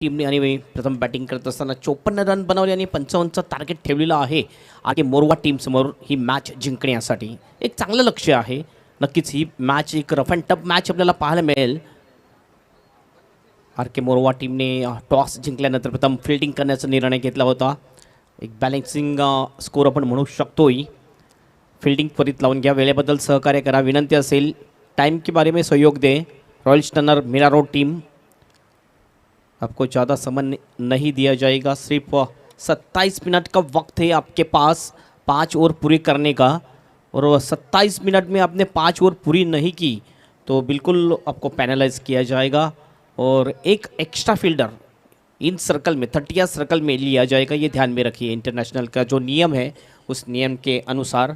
टीमने आणि प्रथम बॅटिंग करत असताना 54 रन बनवले आणि 55चं टार्गेट ठेवलेलं आहे आणि मोरवा टीमसमोर ही मॅच जिंकण्यासाठी एक चांगलं लक्ष्य आहे. नक्कीच ही मॅच एक रफ अँड टफ मॅच आपल्याला पाहायला मिळेल. आर के मोरवा टीमने टॉस जिंकल्यानंतर प्रथम फिल्डिंग करण्याचा निर्णय घेतला होता. एक बॅलेन्सिंग स्कोर आपण म्हणू शकतोय. फील्डिंग त्वरित लावून घ्या, वेळेबद्दल सहकार्य करा, विनंती असेल. टाइम के बारे में सहयोग दे. Royal stunner Mira road team, आपको ज़्यादा समय नहीं दिया जाएगा. सिर्फ 27 मिनट का वक्त है आपके पास 5 ओवर पूरी करने का, और 27 मिनट में आपने 5 ओवर पूरी नहीं की तो बिल्कुल आपको पैनलाइज किया जाएगा. और एक एक्स्ट्रा फील्डर इन सर्कल में 30 सर्कल में लिया जाएगा. ये ध्यान में रखिए. इंटरनेशनल का जो नियम है उस नियम के अनुसार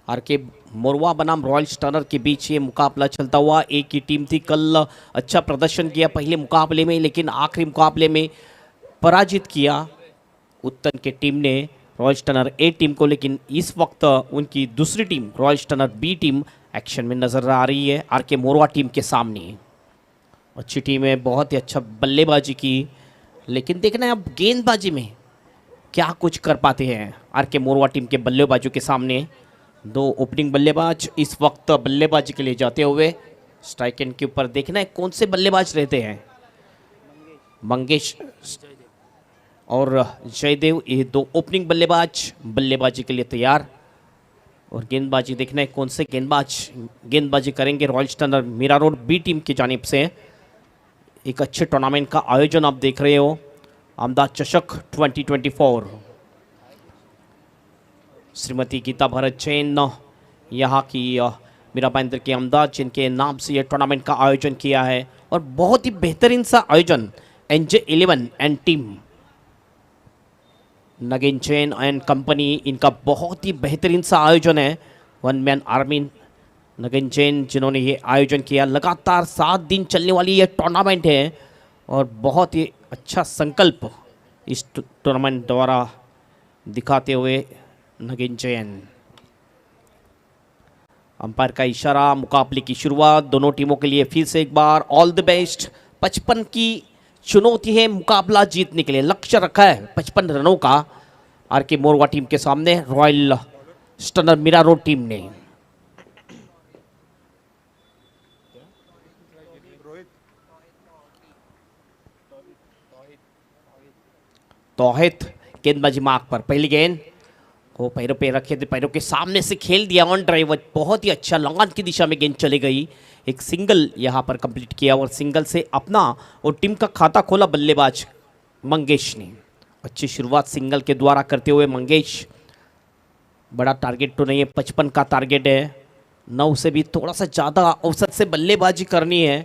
आर के मोरवा बनाम रॉयल स्टनर के बीच ये मुकाबला चलता हुआ. एक ही टीम थी, कल अच्छा प्रदर्शन किया पहले मुकाबले में, लेकिन आखिरी मुकाबले में पराजित किया उत्तन के टीम ने रॉयल स्टनर ए टीम को. लेकिन इस वक्त उनकी दूसरी team royal stunner B team action में नज़र आ रही है आर के मोरवा टीम के सामने. अच्छी टीम है, बहुत ही अच्छा बल्लेबाजी की, लेकिन देखना है अब गेंदबाजी में क्या कुछ कर पाते हैं आर के मोरवा टीम के बल्लेबाजों के सामने. दो ओपनिंग बल्लेबाज इस वक्त बल्लेबाजी के लिए जाते हुए. स्ट्राइक एंड के ऊपर देखना है कौन से बल्लेबाज रहते हैं. मंगेश और जयदेव, ये दो ओपनिंग बल्लेबाज बल्लेबाजी के लिए तैयार. और गेंदबाजी देखना है कौन से गेंदबाजी करेंगे. Royal stunner Mira road B team की जानिब से एक अच्छे टूर्नामेंट का आयोजन आप देख रहे हो, अहमदाबाद चषक 2024. श्रीमती गीता भरत जैन यहाँ की मीरा भाईंदर के अहमदाबाद जिनके नाम से यह टूर्नामेंट का आयोजन किया है. और बहुत ही बेहतरीन सा आयोजन NJ11 and team again Jain and company, इनका बहुत ही बेहतरीन सा आयोजन है. One man army again Jain जिन्होंने ये आयोजन किया. लगातार 7 दिन चलने वाली ये टूर्नामेंट है और बहुत ही अच्छा संकल्प इस टूर्नामेंट द्वारा दिखाते हुए नगेन जैन. अंपायर का इशारा, मुकाबले की शुरुआत. दोनों टीमों के लिए फिर से एक बार ऑल द बेस्ट. 55 की चुनौती है मुकाबला जीतने के लिए. लक्ष्य रखा है 55 रनों का आर के मोरवा टीम के सामने royal stunner Mira road team ने. तौहिद गेंदबाजी मार्क पर. पहली गेंद वो पैरों पे रखे थे, पैरों के सामने से खेल दिया ऑन ड्राइवर. बहुत ही अच्छा लॉन्ग की दिशा में गेंद चली गई. एक सिंगल यहाँ पर कंप्लीट किया और सिंगल से अपना और टीम का खाता खोला बल्लेबाज मंगेश ने. अच्छी शुरुआत सिंगल के द्वारा करते हुए मंगेश. बड़ा टारगेट तो नहीं है, 55 का टारगेट है. 9 से भी थोड़ा सा ज़्यादा औसत से बल्लेबाजी करनी है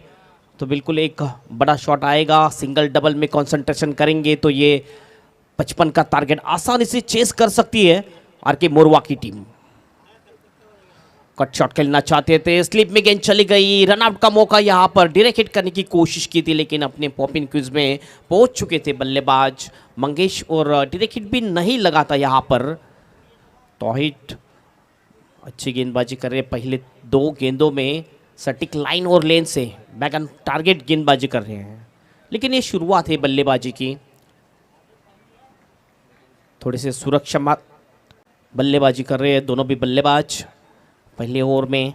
तो बिल्कुल एक बड़ा शॉट आएगा. सिंगल डबल में कंसंट्रेशन करेंगे तो ये 55 का टारगेट आसानी से चेस कर सकती है आर के मोरवा की टीम. कट शॉट खेलना चाहते थे, स्लिप में गेंद चली गई. रनआउट का मौका यहाँ पर डायरेक्ट हिट करने की कोशिश की थी, लेकिन अपने पॉपिंग क्यूज में पहुंच चुके थे बल्लेबाज मंगेश और डायरेक्ट हिट भी नहीं लगा था यहाँ पर. तौहिद अच्छी गेंदबाजी कर रहे हैं. पहले 2 गेंदों में सटीक लाइन और लेन से बैक ऑन टारगेट गेंदबाजी कर रहे हैं, लेकिन ये शुरुआत है बल्लेबाजी की. थोड़े से सुरक्षा बल्लेबाजी कर रहे हैं दोनों भी बल्लेबाज. पहले ओवर में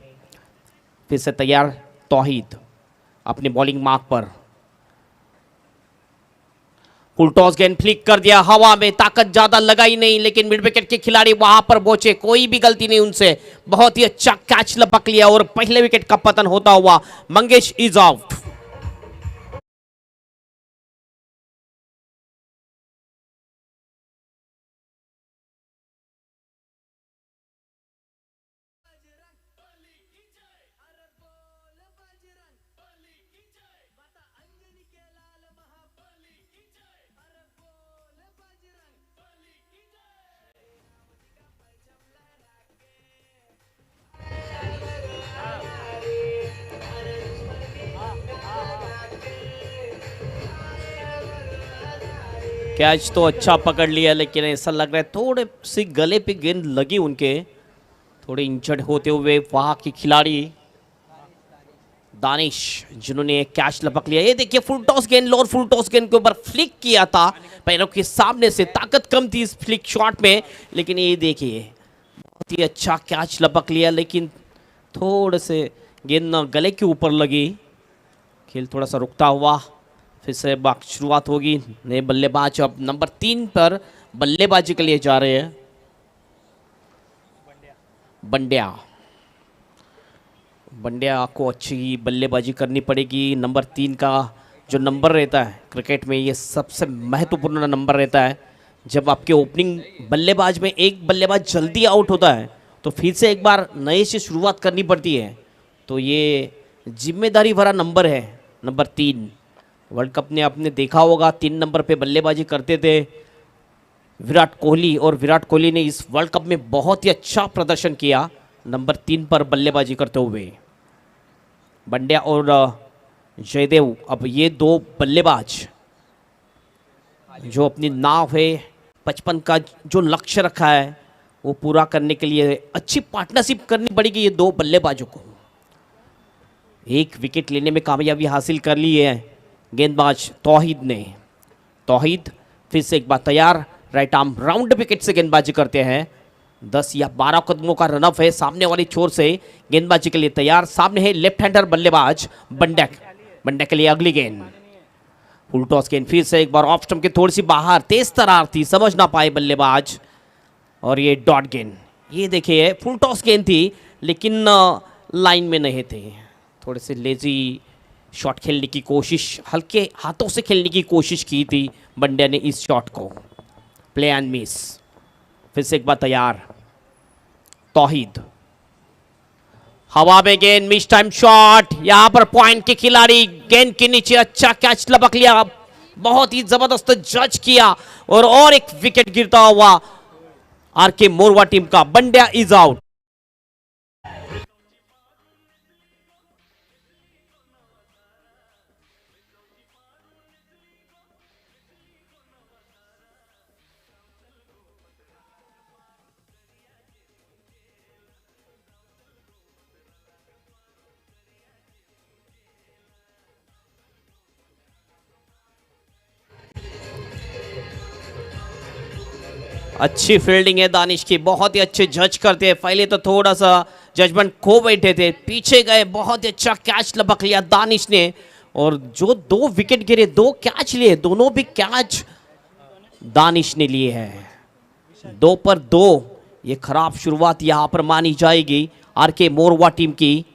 फिर से तैयार तौहिद अपनी बॉलिंग मार्क पर. फुल टॉस गेंद फ्लिक कर दिया हवा में. ताकत ज्यादा लगाई नहीं, लेकिन मिड विकेट के खिलाड़ी वहां पर पहुंचे. कोई भी गलती नहीं उनसे. बहुत ही अच्छा कैच लपक लिया और पहले विकेट का पतन होता हुआ मंगेश इज आउट. कैच तो अच्छा पकड़ लिया, लेकिन ऐसा लग रहा है थोड़े सी गले पे गेंद लगी उनके. थोड़े इंजर्ड होते हुए वहाँ के खिलाड़ी दानिश जिन्होंने कैच लपक लिया। ये देखिए फुल टॉस गेंद, लोअर फुल टॉस गेंद के ऊपर फ्लिक किया था पैरों के सामने से, ताकत कम थी इस फ्लिक शॉट में, लेकिन ये देखिए बहुत ही अच्छा कैच लपक लिया, लेकिन थोड़े से गेंद गले के ऊपर लगी। खेल थोड़ा सा रुकता हुआ फिर से शुरुआत होगी। नए बल्लेबाज अब नंबर 3 पर बल्लेबाजी के लिए जा रहे हैं। बंड्या को अच्छी बल्लेबाजी करनी पड़ेगी। नंबर 3 का जो नंबर रहता है क्रिकेट में, ये सबसे महत्वपूर्ण नंबर रहता है। जब आपके ओपनिंग बल्लेबाज में एक बल्लेबाज जल्दी आउट होता है तो फिर से एक बार नए से शुरुआत करनी पड़ती है। तो ये जिम्मेदारी भरा नंबर है नंबर 3। वर्ल्ड कप ने आपने देखा होगा 3 नंबर पे बल्लेबाजी करते थे विराट कोहली, और विराट कोहली ने इस वर्ल्ड कप में बहुत ही अच्छा प्रदर्शन किया नंबर 3 पर बल्लेबाजी करते हुए। बंड्या और जयदेव, अब ये 2 बल्लेबाज जो अपनी नाव है 55 का जो लक्ष्य रखा है वो पूरा करने के लिए अच्छी पार्टनरशिप करनी पड़ेगी ये 2 बल्लेबाजों को। एक विकेट लेने में कामयाबी हासिल कर ली है गेंदबाज तौहीद ने। तौहीद फिर से एक बार तैयार, राइट आर्म राउंड विकेट से गेंदबाजी करते हैं। 10 या 12 कदमों का रनअप है सामने वाली छोर से, गेंदबाजी के लिए तैयार। सामने है लेफ्ट हैंडर बल्लेबाज बंड्या के लिए अगली गेंद फुल टॉस गेंद, फिर से एक बार ऑफ स्टंप के थोड़ी सी बाहर, तेज तरार थी, समझ ना पाए बल्लेबाज, और ये डॉट गेंद। ये देखिए फुल टॉस गेंद थी लेकिन लाइन में नहीं थे, थोड़े से लेजी शॉट खेलने की कोशिश, हल्के हाथों से खेलने की कोशिश की थी बंड्या ने इस शॉट को। प्ले एंड मिस, फिर से एक बार तैयार तौहीद, हवा में गेंद, मिस टाइम शॉट, यहां पर पॉइंट के खिलाड़ी गेंद के नीचे अच्छा कैच लपक लिया, बहुत ही जबरदस्त जज किया, और एक विकेट गिरता हुआ आरके मोरवा टीम का। बंड्या इज आउट। अच्छी फील्डिंग है दानिश की, बहुत ही अच्छे जज करते हैं। पहले तो थोड़ा सा जजमेंट खो बैठे थे, पीछे गए, बहुत ही अच्छा कैच लपक लिया दानिश ने, और जो 2 विकेट गिरे, 2 कैच लिए, दोनों भी कैच दानिश ने लिए हैं। 2 पर 2, ये खराब शुरुआत यहां पर मानी जाएगी आरके मोरवा टीम की।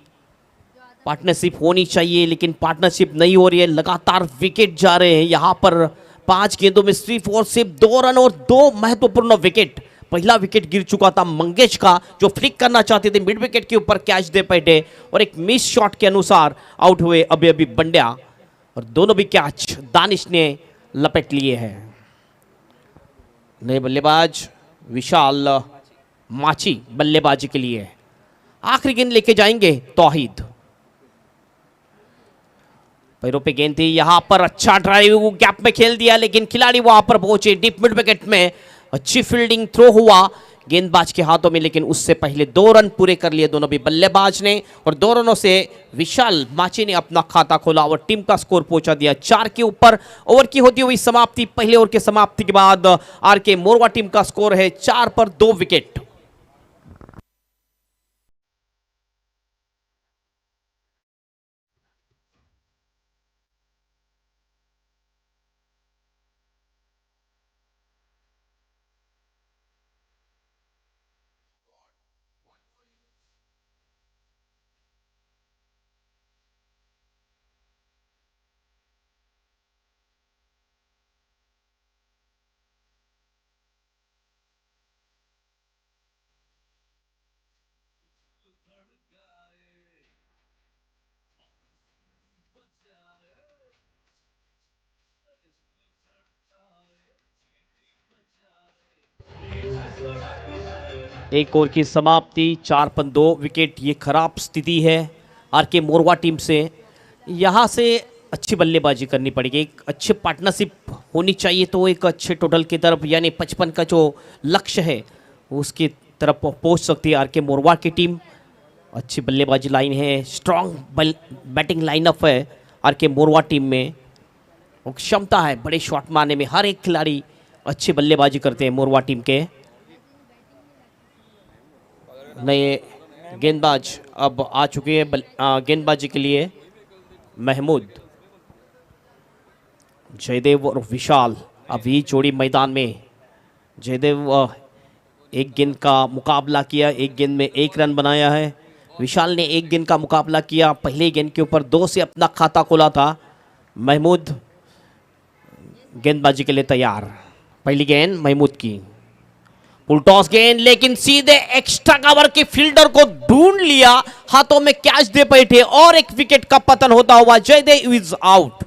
पार्टनरशिप होनी चाहिए लेकिन पार्टनरशिप नहीं हो रही है, लगातार विकेट जा रहे हैं यहां पर। 5 गेंदों में सिर्फ और सिर्फ 2 रन और 2 महत्वपूर्ण विकेट। पहला विकेट गिर चुका था मंगेश का, जो फ्लिक करना चाहते थे, मिड विकेट के ऊपर कैच दे बैठे और एक मिस शॉट के अनुसार आउट हुए अभी अभी बंड्या, और दोनों भी कैच दानिश ने लपेट लिए हैं। नए बल्लेबाज विशाल माची बल्लेबाजी के लिए आखिरी गेंद लेके जाएंगे तौहीद। पैरों पे गेंद थी, यहां पर अच्छा ड्राइव गैप में खेल दिया, लेकिन खिलाड़ी वहां पर पहुंचे डीप मिड विकेट में। अच्छी फील्डिंग थ्रो हुआ गेंदबाज के हाथों में, लेकिन उससे पहले 2 रन पूरे कर लिए दोनों भी बल्लेबाज ने, और 2 रनों से विशाल माची ने अपना खाता खोला और टीम का स्कोर पहुंचा दिया 4 के ऊपर। ओवर की होती हुई समाप्ति, पहले ओवर की समाप्ति के बाद आरके मोरवा टीम का स्कोर है 4 पर 2 विकेट। एक ओवर की समाप्ति, 4 पर 2 विकेट। ये खराब स्थिति है आरके मोरवा टीम से। यहाँ से अच्छी बल्लेबाजी करनी पड़ेगी, एक अच्छी पार्टनरशिप होनी चाहिए, तो एक अच्छे टोटल की तरफ, यानी 55 का जो लक्ष्य है उसकी तरफ पहुँच सकती है आरके मोरवा की टीम। अच्छी बल्लेबाजी लाइन है, स्ट्रांग बैटिंग लाइनअप है आर के मोरवा टीम में। और क्षमता है बड़े शॉट मारने में, हर एक खिलाड़ी अच्छी बल्लेबाजी करते हैं मोरवा टीम के। नए गेंदबाज अब आ चुके हैं गेंदबाजी के लिए। महमूद, जयदेव और विशाल अभी जोड़ी मैदान में। जयदेव एक गेंद का मुकाबला किया, एक गेंद में 1 रन बनाया है। विशाल ने एक गेंद का मुकाबला किया, पहले गेंद के ऊपर 2 से अपना खाता खोला था। महमूद गेंदबाजी के लिए तैयार। पहली गेंद महमूद की, फुल टॉस गेंद, लेकिन सीधे एक्स्ट्रा कवर के फील्डर को ढूंढ लिया, हाथों में कैच दे बैठे और एक विकेट का पतन होता हुआ जयदेव इज आउट।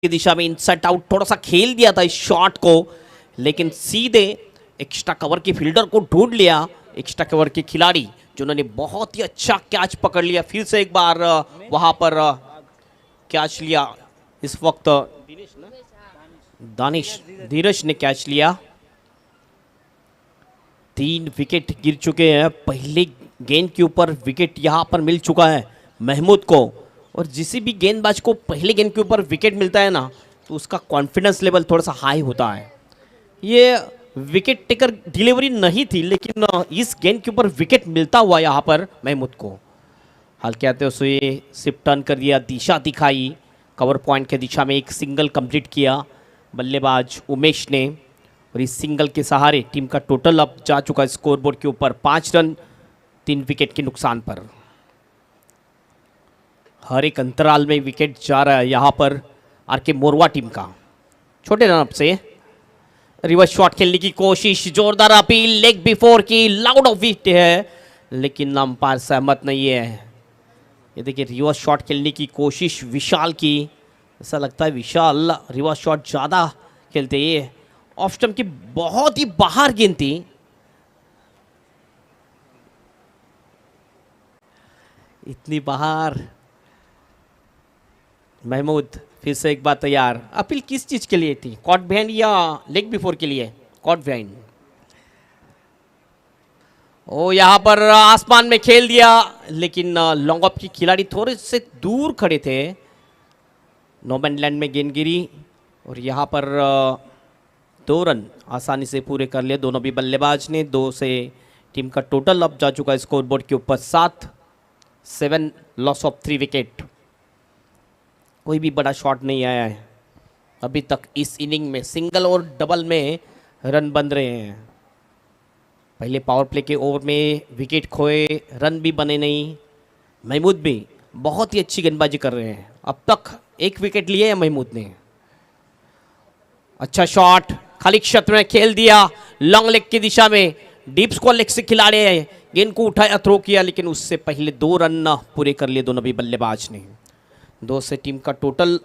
की दिशा में इनसेट आउट थोड़ा सा खेल दिया था इस शॉट को, लेकिन सीधे एक्स्ट्रा कवर के फील्डर को ढूंढ लिया। एक्स्ट्रा कवर के खिलाड़ी जिन्होंने बहुत ही अच्छा कैच पकड़ लिया, फिर से एक बार वहां पर कैच लिया। इस वक्त दानिश धीरज ने कैच लिया। 3 विकेट गिर चुके हैं, पहले गेंद के ऊपर विकेट यहां पर मिल चुका है महमूद को। और जिसी भी गेंदबाज को पहले गेंद के ऊपर विकेट मिलता है ना, तो उसका कॉन्फिडेंस लेवल थोड़ा सा हाई होता है। ये विकेट टेकर डिलीवरी नहीं थी, लेकिन इस गेंद के ऊपर विकेट मिलता हुआ यहाँ पर महमूद को हल्के आते हुए सिर्फ टर्न कर दिया, दिशा दिखाई, कवर पॉइंट के दिशा में एक सिंगल कंप्लीट किया बल्लेबाज उमेश ने। और इस सिंगल के सहारे टीम का टोटल अब जा चुका है स्कोरबोर्ड के ऊपर 5 रन 3 विकेट के नुकसान पर। हर एक अंतराल में विकेट जा रहा है यहाँ पर आर के मोरवा टीम का। छोटे रन से रिवर्स शॉट खेलने की कोशिश, जोरदार अपील, लेग बिफोर की, लाउड ऑफ विकेट है, लेकिन अंपायर सहमत नहीं है। ये देखिए रिवर्स शॉट खेलने की कोशिश विशाल की, ऐसा लगता है विशाल रिवर्स शॉट ज़्यादा खेलते। ये ऑफ स्टंप की बहुत ही बाहर गेंद थी। इतनी बाहर। महमूद फिर से एक बार तैयार। अपील किस चीज के लिए थी, कॉट बिहाइंड या लेग बिफोर के लिए? Caught behind. ओ यहाँ पर आसमान में खेल दिया, लेकिन लॉन्ग ऑफ की खिलाड़ी थोड़े से दूर खड़े थे। नो मैन लैंड में गेंद गिरी और यहाँ पर 2 रन आसानी से पूरे कर लिए दोनों भी बल्लेबाज ने। 2 से टीम का टोटल अब जा चुका है स्कोरबोर्ड के ऊपर 7 लॉस ऑफ 3 विकेट। कोई भी बड़ा शॉट नहीं आया है अभी तक इस इनिंग में। सिंगल और डबल में रन बन रहे हैं। पहले पावर प्ले के ओवर में विकेट खोए, रन भी बने नहीं। महमूद भी बहुत ही अच्छी गेंदबाजी कर रहे हैं। अब तक 1 विकेट लिए है महमूद ने। अच्छा शॉट, खाली क्षेत्र में खेल दिया, लॉन्ग लेग की दिशा में। डीप स्क्वायर लेग से खिलाड़ी है, गेंद को उठाया, थ्रो किया, लेकिन उससे पहले 2 रन पूरे कर लिए दोनों भी बल्लेबाज ने। 2 से टीम का टोटल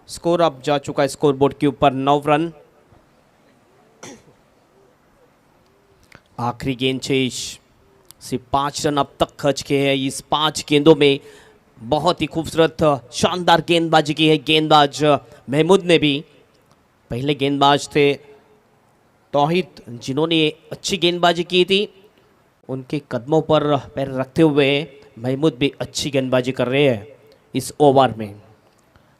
स्कोर अब जा चुका है स्कोरबोर्ड के ऊपर 9 रन। आखिरी गेंद शेष, सिर्फ 5 रन अब तक खर्च किए हैं। इस 5 गेंदों में बहुत ही खूबसूरत शानदार गेंदबाजी की है गेंदबाज महमूद ने भी। पहले गेंदबाज थे तौहीद, जिन्होंने अच्छी गेंदबाजी की थी। उनके कदमों पर पैर रखते हुए महमूद भी अच्छी गेंदबाजी कर रहे हैं इस ओवर में।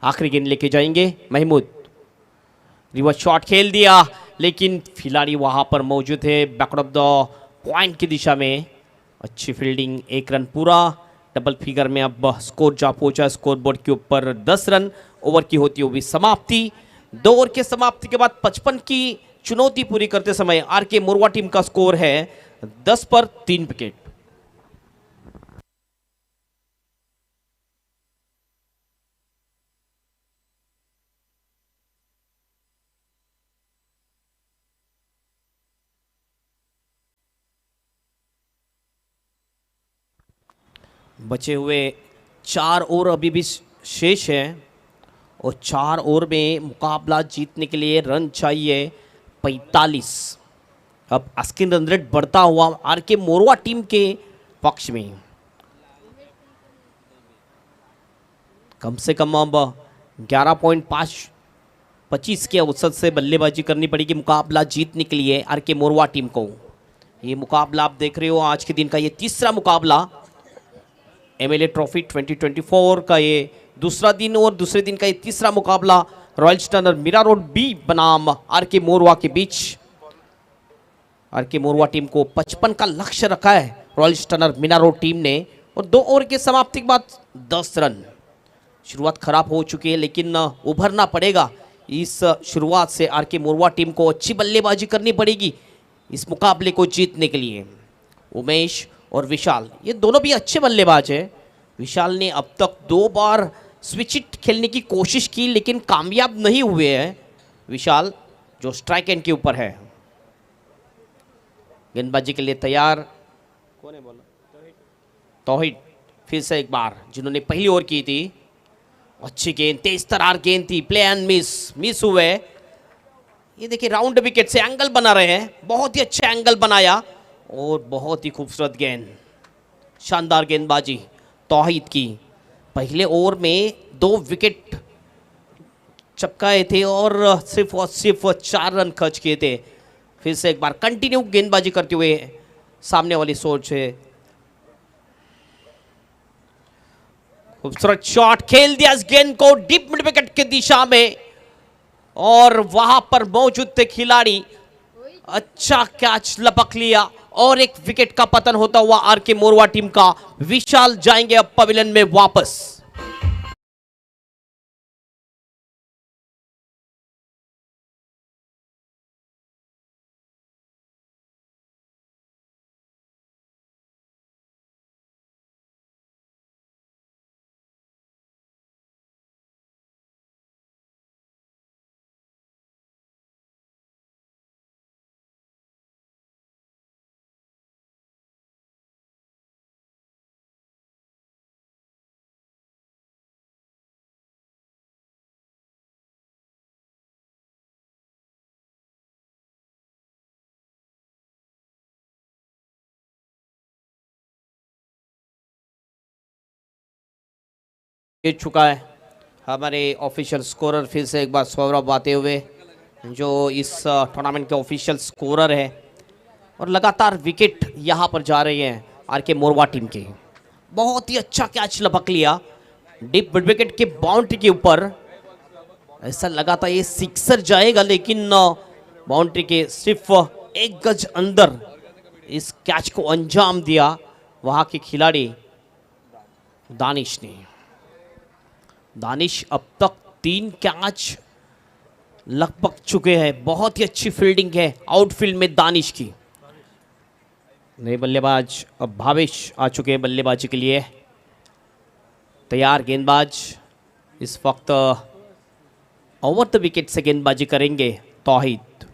आखिरी गेंद लेके जाएंगे महमूद। रिवर्स शॉट खेल दिया, लेकिन खिलाड़ी वहां पर मौजूद है बैक ऑफ द पॉइंट की दिशा में। अच्छी फील्डिंग, 1 रन पूरा, डबल फिगर में अब स्कोर जा पहुंचा स्कोरबोर्ड के ऊपर 10 रन। ओवर की होती हुई समाप्ति। 2 ओवर के समाप्ति के बाद 55 की चुनौती पूरी करते समय आर के मोरवा टीम का स्कोर है 10 पर 3 विकेट। बचे हुए 4 ओवर अभी भी शेष है और 4 ओवर में मुकाबला जीतने के लिए रन चाहिए 45। अब अस्किन रन रेट बढ़ता हुआ आर के मोरवा टीम के पक्ष में। कम से कम अब 11.25 के औसत से बल्लेबाजी करनी पड़ेगी मुकाबला जीतने के लिए आर के मोरवा टीम को। ये मुकाबला आप देख रहे हो आज के दिन का ये तीसरा मुकाबला एमएलए ट्रॉफी 2024 का ये दूसरा दिन और दूसरे दिन का ये तीसरा मुकाबला royal stunner Mira road B बनाम आर के मोरवा के बीच। आर के मोरवा टीम को 55 का लक्ष्य रखा है royal stunner Mira road team ने और 2 ओवर के समाप्ति के बाद 10 रन। शुरुआत खराब हो चुकी है लेकिन उभरना पड़ेगा इस शुरुआत से। आर के मोरवा टीम को अच्छी बल्लेबाजी करनी पड़ेगी इस मुकाबले को जीतने के लिए। उमेश और विशाल ये दोनों भी अच्छे बल्लेबाज हैं। विशाल ने अब तक 2 बार स्विच हिट खेलने की कोशिश की लेकिन कामयाब नहीं हुए हैं विशाल, जो स्ट्राइक एंड के ऊपर है। गेंदबाजी के लिए तैयार कौन है बोला? तौहीद फिर से एक बार, जिन्होंने पहली ओवर की थी। अच्छी गेंद, तेज तरार गेंद थी, प्ले एंड मिस हुए। ये देखिए राउंड विकेट से एंगल बना रहे हैं, बहुत ही अच्छा एंगल बनाया और बहुत ही खूबसूरत गेंद, शानदार गेंदबाजी तौहीद की। पहले ओवर में 2 विकेट चपकाए थे और सिर्फ 4 रन खर्च किए थे। फिर से एक बार कंटिन्यू गेंदबाजी करते हुए सामने वाली सोच है। खूबसूरत शॉट खेल दिया इस गेंद को डीप मिड विकेट की दिशा में और वहां पर मौजूद थे खिलाड़ी, अच्छा कैच लपक लिया और एक विकेट का पतन होता हुआ आर के मोरवा टीम का। विशाल जाएंगे अब पवेलियन में वापस। जीत चुका है हमारे ऑफिशियल स्कोरर, फिर से एक बार सौरभ आते हुए, जो इस टूर्नामेंट के ऑफिशियल स्कोरर है और लगातार विकेट यहां पर जा रही हैं आर के मोरवा टीम के। बहुत ही अच्छा कैच लपक लिया डीप मिड विकेट के बाउंड्री के ऊपर। ऐसा लगा था ये सिक्सर जाएगा लेकिन बाउंड्री के सिर्फ 1 गज अंदर इस कैच को अंजाम दिया वहां के खिलाड़ी दानिश ने। दानिश अब तक 3 कैच लगभग चुके हैं। बहुत ही अच्छी फील्डिंग है आउटफील्ड में दानिश की। नए बल्लेबाज अब भावेश आ चुके हैं बल्लेबाजी के लिए। तैयार गेंदबाज इस वक्त ओवर द विकेट से गेंदबाजी करेंगे तौहीद।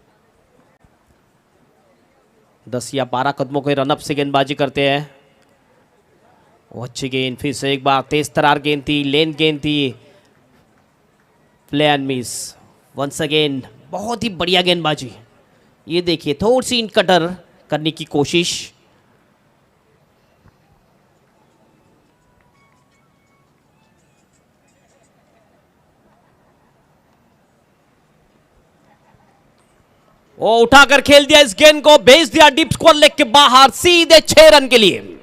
10 या 12 कदमों के रनअप से गेंदबाजी करते हैं। वो अच्छी गेंद, फिर से एक बार तेज तरार गेंद थी, लेंथ गेंद थी, play and miss once again. बहुत ही बढ़िया गेंदबाजी। ये देखिए थोड़ी सी इन कटर करने की कोशिश। वो उठाकर खेल दिया इस गेंद को, भेज दिया डीप स्क्वायर लेग के बाहर सीधे 6 रन के लिए।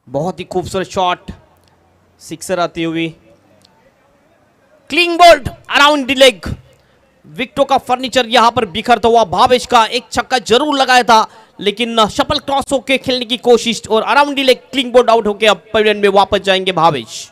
बहुत ही खूबसूरत शॉट, सिक्सर आती हुई clean bold around the leg. विकेटों का फर्नीचर यहां पर बिखरता हुआ भावेश का एक छक्का जरूर लगाया था, लेकिन शफल क्रॉस होके खेलने की कोशिश और around the leg clean bowled out होके अब पवेलियन में वापस जाएंगे भावेश।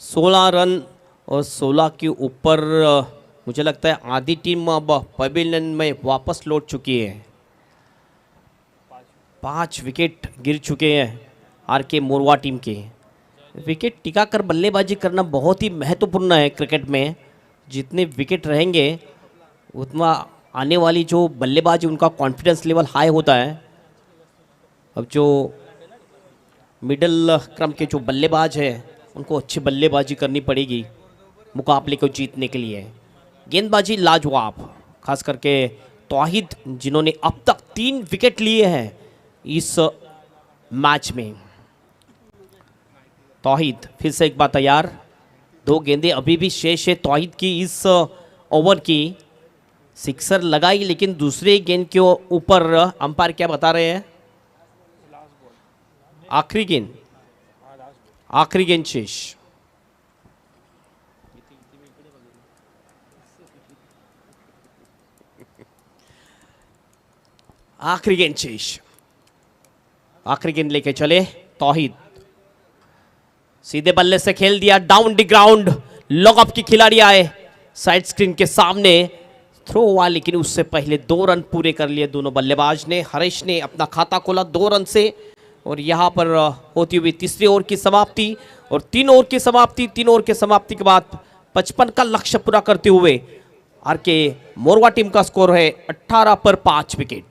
सोलह रन और 16 के ऊपर मुझे लगता है आधी टीम अब पवेलियन में वापस लौट चुकी है। 5 विकेट गिर चुके हैं आर के मोरवा टीम के। विकेट टिकाकर बल्लेबाजी करना बहुत ही महत्वपूर्ण है क्रिकेट में। जितने विकेट रहेंगे उतना आने वाली जो बल्लेबाजी उनका कॉन्फिडेंस लेवल हाई होता है। अब जो मिडिल क्रम के जो बल्लेबाज हैं उनको अच्छी बल्लेबाजी करनी पड़ेगी मुकाबले को जीतने के लिए। गेंदबाजी लाजवाब, खास करके तौहीद जिन्होंने अब तक 3 विकेट लिए हैं इस मैच में। तौहीद फिर से एक बार तैयार, 2 गेंदें अभी भी शेष है तौहीद की इस ओवर की। सिक्सर लगाई लेकिन दूसरे गेंद के ऊपर अंपायर क्या बता रहे हैं? आखिरी गेंद शेष। आखिरी गेंद शेष, आखिरी गेंद लेके चले तौहीद। सीधे बल्ले से खेल दिया down the ground. Log of की खिलाड़ी आए साइड स्क्रीन के सामने, थ्रो हुआ लेकिन उससे पहले 2 रन पूरे कर लिए दोनों बल्लेबाज ने। हरीश ने अपना खाता खोला 2 रन से और यहाँ पर होती हुई तीसरी ओवर की समाप्ति और 3 ओवर की समाप्ति। 3 ओवर के समाप्ति के बाद 55 का लक्ष्य पूरा करते हुए आर के मोरवा टीम का स्कोर है 18 पर 5 विकेट।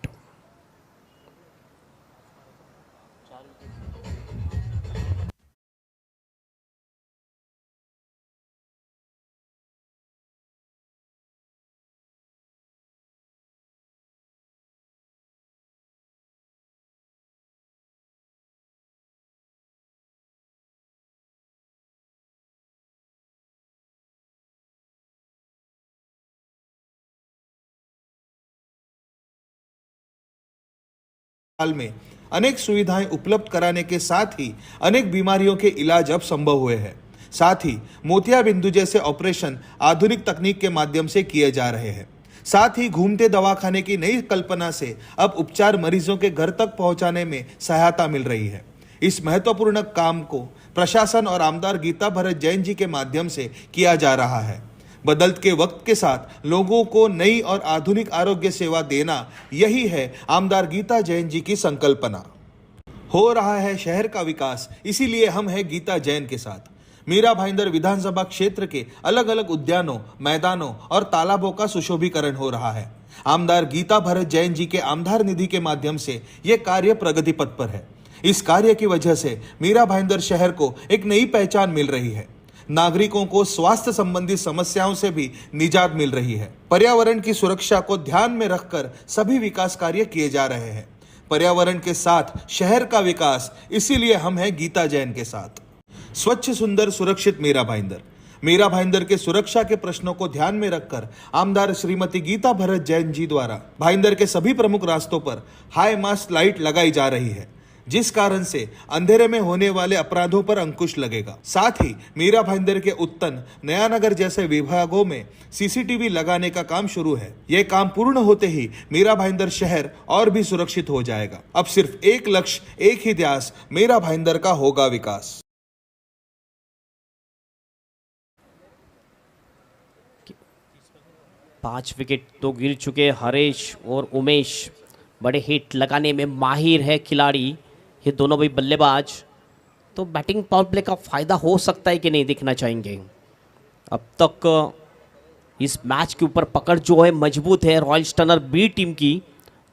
हाल में अनेक सुविधाएं उपलब्ध कराने के साथ ही अनेक बीमारियों के इलाज अब संभव हुए हैं। साथ ही मोतिया बिंदु जैसे ऑपरेशन आधुनिक तकनीक के माध्यम से किए जा रहे हैं। साथ ही घूमते दवाखाने की नई कल्पना से अब उपचार मरीजों के घर तक पहुंचाने में सहायता मिल रही है। इस महत्वपूर्ण काम को प्रशासन और आमदार गीता भरत जैन जी के माध्यम से किया जा रहा है। बदलते के वक्त के साथ लोगों को नई और आधुनिक आरोग्य सेवा देना, यही है आमदार गीता जैन जी की संकल्पना। हो रहा है शहर का विकास, इसीलिए हम हैं गीता जैन के साथ। मीरा भाईंदर विधानसभा क्षेत्र के अलग अलग उद्यानों, मैदानों और तालाबों का सुशोभीकरण हो रहा है। आमदार गीता भरत जैन जी के आमदार निधि के माध्यम से यह कार्य प्रगति पथ पर है। इस कार्य की वजह से मीरा भाईंदर शहर को एक नई पहचान मिल रही है। नागरिकों को स्वास्थ्य संबंधी समस्याओं से भी निजात मिल रही है। पर्यावरण की सुरक्षा को ध्यान में रखकर सभी विकास कार्य किए जा रहे हैं। पर्यावरण के साथ शहर का विकास, इसीलिए हम हैं गीता जैन के साथ। स्वच्छ सुंदर सुरक्षित मीरा भाईंदर। मीरा भाईंदर के सुरक्षा के प्रश्नों को ध्यान में रखकर आमदार श्रीमती गीता भरत जैन जी द्वारा भाईंदर के सभी प्रमुख रास्तों पर हाई मास्ट लाइट लगाई जा रही है, जिस कारण से अंधेरे में होने वाले अपराधों पर अंकुश लगेगा। साथ ही मीरा भाईंदर के उत्तन, नयानगर जैसे विभागों में सीसीटीवी लगाने का काम शुरू है। यह काम पूर्ण होते ही मीरा भाईंदर शहर और भी सुरक्षित हो जाएगा। अब सिर्फ एक लक्ष्य, एक ही ध्यास, मीरा भाईंदर का होगा विकास। 5 विकेट तो गिर चुके हरीश और उमेश, बड़े हिट लगाने में माहिर है खिलाड़ी ये दोनों भी बल्लेबाज। तो बैटिंग पावर प्ले का फ़ायदा हो सकता है कि नहीं, देखना चाहेंगे। अब तक इस मैच के ऊपर पकड़ जो है मजबूत है रॉयल स्टनर बी टीम की,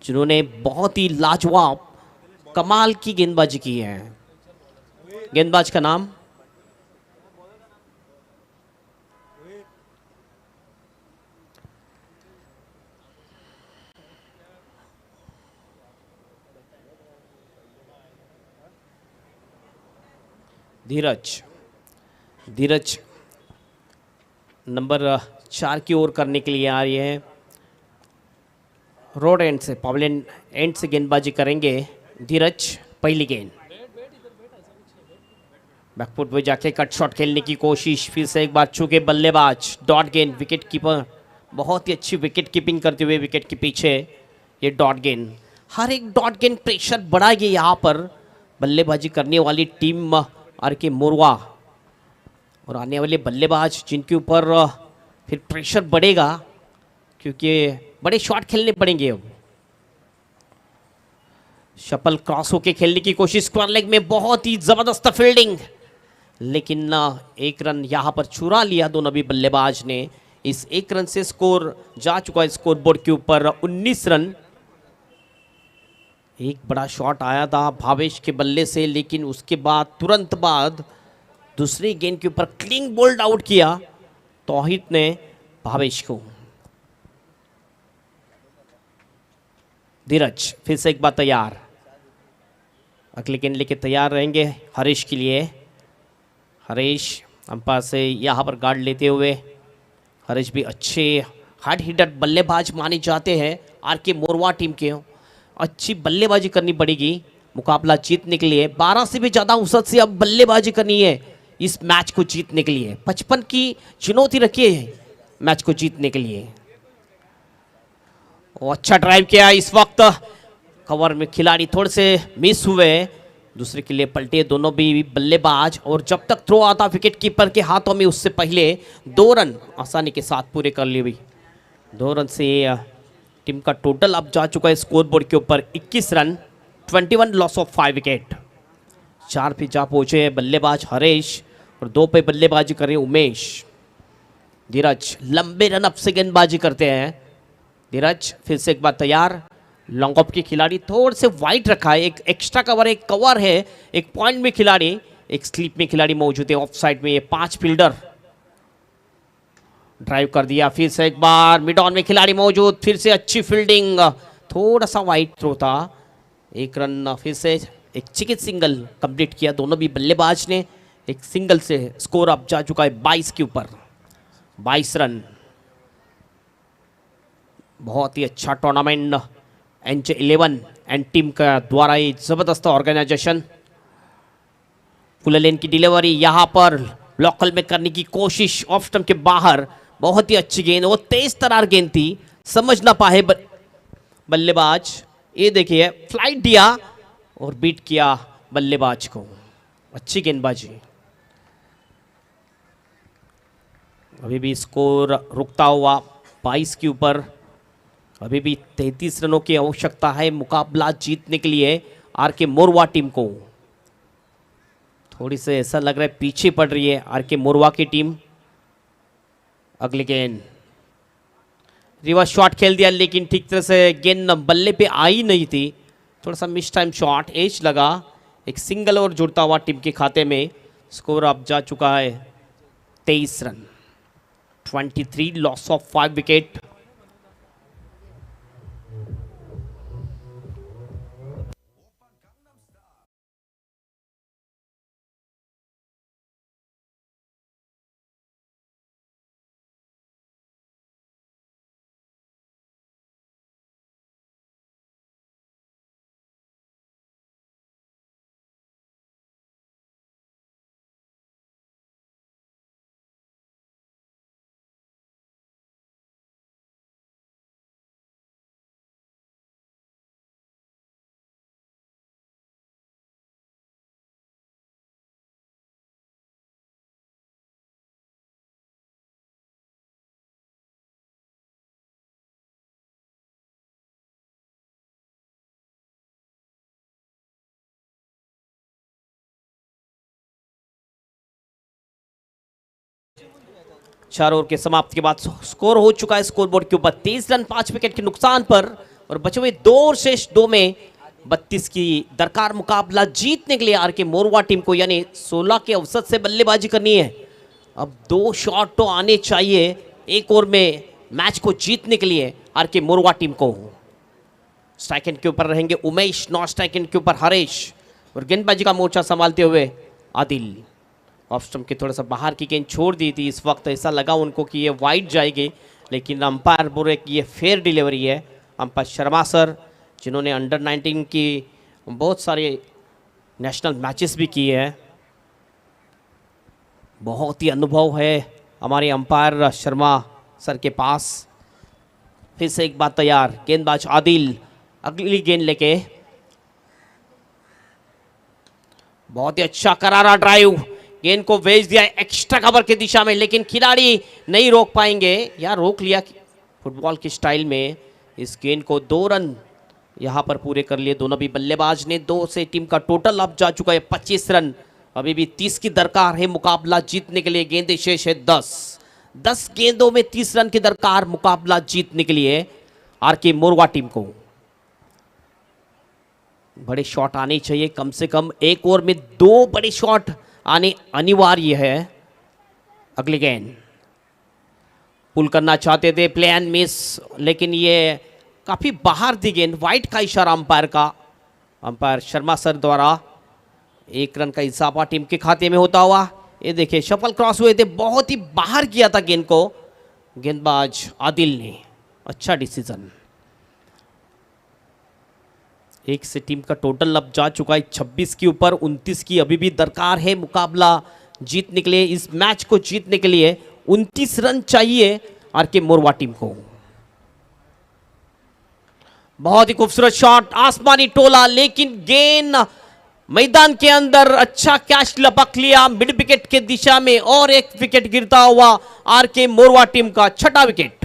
जिन्होंने बहुत ही लाजवाब कमाल की गेंदबाजी की है। गेंदबाज का नाम धीरज। धीरज नंबर 4 की ओर करने के लिए आ रही है। रोड एंड से पॉवलिन एंड से गेंदबाजी करेंगे धीरज। पहली गेंद बैकफुट पे जाके कट शॉट खेलने की कोशिश, फिर से एक बार चूके बल्लेबाज डॉट गेंद। विकेट कीपर बहुत ही अच्छी विकेट कीपिंग करते हुए विकेट के पीछे ये डॉट गेंद। हर एक डॉट गेंद प्रेशर बढ़ाएगी यहाँ पर बल्लेबाजी करने वाली टीम आर के मोरवा, और आने वाले बल्लेबाज जिनके ऊपर फिर प्रेशर बढ़ेगा क्योंकि बड़े शॉट खेलने पड़ेंगे। अब शपल क्रॉस होके खेलने की कोशिश, स्क्वायर लेग में बहुत ही जबरदस्त फील्डिंग, लेकिन एक रन यहाँ पर चुरा लिया दोनों भी बल्लेबाज ने। इस एक रन से स्कोर जा चुका है स्कोर बोर्ड के ऊपर 19 रन। एक बड़ा शॉट आया था भावेश के बल्ले से, लेकिन उसके बाद तुरंत बाद दूसरी गेंद के ऊपर क्लीन बोल्ड आउट किया तौहीद ने भावेश को। धीरज फिर से एक बार तैयार, अगली गेंद लेके तैयार रहेंगे हरीश के लिए। हरीश अंपायर से यहाँ पर गार्ड लेते हुए, हरीश भी अच्छे हार्ड हिटर बल्लेबाज माने जाते हैं आर के मोरवा टीम के। अच्छी बल्लेबाजी करनी पड़ेगी मुकाबला जीतने के लिए। 12 से भी ज़्यादा औसत से अब बल्लेबाजी करनी है इस मैच को जीतने के लिए। 55 की चुनौती रखी है मैच को जीतने के लिए। अच्छा ड्राइव किया इस वक्त, कवर में खिलाड़ी थोड़े से मिस हुए, दूसरे के लिए पलटे दोनों भी बल्लेबाज, और जब तक थ्रो आता विकेट कीपर के हाथों में उससे पहले 2 रन आसानी के साथ पूरे कर लिए भी। 2 रन से टीम का टोटल अब जा चुका है स्कोर बोर्ड के ऊपर 21 रन, 21 लॉस ऑफ 5 विकेट। 4 पे जा पहुंचे हैं बल्लेबाज हरीश और 2 पे बल्लेबाजी करें उमेश। धीरज लंबे रन अप से गेंदबाजी करते हैं। धीरज फिर से एक बार तैयार, लॉन्ग ऑफ के खिलाड़ी थोड़े से वाइट रखा है, एक एक्स्ट्रा कवर, एक कवर है, एक पॉइंट में खिलाड़ी, एक स्लीप में खिलाड़ी मौजूद है ऑफ साइड में। ये 5 फील्डर ड्राइव कर दिया, फिर से एक बार मिड ऑन में खिलाड़ी मौजूद, फिर से अच्छी फील्डिंग, थोड़ा सा वाइट थ्रो था। 1 रन, फिर से एक चिकित सिंगल कंप्लीट किया दोनों भी बल्लेबाज ने। एक सिंगल से स्कोर अब जा चुका है 22 के ऊपर, 22 रन। बहुत ही अच्छा टूर्नामेंट NJ11 एंड टीम का द्वारा ये जबरदस्त ऑर्गेनाइजेशन। फुल लेन की डिलीवरी यहाँ पर ब्लॉकल में करने की कोशिश, ऑफ स्टंप के बाहर, बहुत ही अच्छी गेंद, वो तेज तरार गेंद थी, समझ ना पाए बल्लेबाज। ये देखिए फ्लाइट दिया और बीट किया बल्लेबाज को, अच्छी गेंदबाजी। अभी भी स्कोर रुकता हुआ 22 के ऊपर, अभी भी 33 रनों की आवश्यकता है मुकाबला जीतने के लिए आर के मोरवा टीम को। थोड़ी से ऐसा लग रहा है पीछे पड़ रही है आर के मोरवा की टीम। अगली गेंद रिवर्स शॉट खेल दिया, लेकिन ठीक तरह से गेंद बल्ले पे आई नहीं थी, थोड़ा सा मिस टाइम शॉट, एज लगा। एक सिंगल और जुड़ता हुआ टीम के खाते में, स्कोर अब जा चुका है 23 run, 23 loss of 5 wicket. 4 over के समाप्ति के बाद स्कोर हो चुका है स्कोरबोर्ड के ऊपर 23 रन 5 विकेट के नुकसान पर, और बचे हुए 2 और शेष 2 में 32 की दरकार मुकाबला जीतने के लिए आर के मोरवा टीम को, यानी 16 के औसत से बल्लेबाजी करनी है। अब 2 शॉट तो आने चाहिए एक ओवर में मैच को जीतने के लिए आर के मोरवा टीम को। स्ट्राइक एंड के ऊपर रहेंगे उमेश, नॉन स्ट्राइक एंड के ऊपर हरेश, और गेंदबाजी का मोर्चा संभालते हुए आदिल। ऑफ स्टंप के थोड़ा सा बाहर की गेंद छोड़ दी थी, इस वक्त ऐसा लगा उनको कि ये वाइड जाएगी, लेकिन अंपायर बोले कि ये फेयर डिलीवरी है। अंपायर शर्मा सर, जिन्होंने अंडर 19 की बहुत सारे नेशनल मैचेस भी किए हैं, बहुत ही अनुभव है हमारे अंपायर शर्मा सर के पास। फिर से एक बार तैयार गेंदबाज आदिल, अगली गेंद लेके, बहुत ही अच्छा करारा ड्राइव, गेंद को भेज दिया एक्स्ट्रा कवर की दिशा में, लेकिन खिलाड़ी नहीं रोक पाएंगे, या रोक लिया फुटबॉल की स्टाइल में। इस गेंद को 2 रन यहां पर पूरे कर लिए दोनों भी बल्लेबाज ने। 2 से टीम का टोटल अब जा चुका है 25 रन। अभी भी 30 की दरकार है मुकाबला जीतने के लिए, गेंदें शेष है 10 गेंदों में 30 रन की दरकार मुकाबला जीतने के लिए आर के मोरवा टीम को। बड़े शॉट आने चाहिए, कम से कम एक ओवर में 2 बड़े शॉट आने अनिवार्य है। अगली गेंद पुल करना चाहते थे, प्लेन मिस, लेकिन ये काफी बाहर दी गेंद, वाइट का इशारा अंपायर का, अंपायर शर्मा सर द्वारा। 1 रन का इजाफा टीम के खाते में होता हुआ। ये देखिए शफल क्रॉस हुए थे, बहुत ही बाहर किया था गेंद को गेंदबाज आदिल ने, अच्छा डिसीजन। 1 से टीम का टोटल अब जा चुका है 26 के ऊपर 29 की अभी भी दरकार है मुकाबला जीतने के लिए। इस मैच को जीतने के लिए 29 रन चाहिए आर के मोरवा टीम को। बहुत ही खूबसूरत शॉट, आसमानी टोला, लेकिन गेंद मैदान के अंदर अच्छा कैच लपक लिया मिड विकेट के दिशा में, और एक विकेट गिरता हुआ आर के मोरवा टीम का 6ठा विकेट।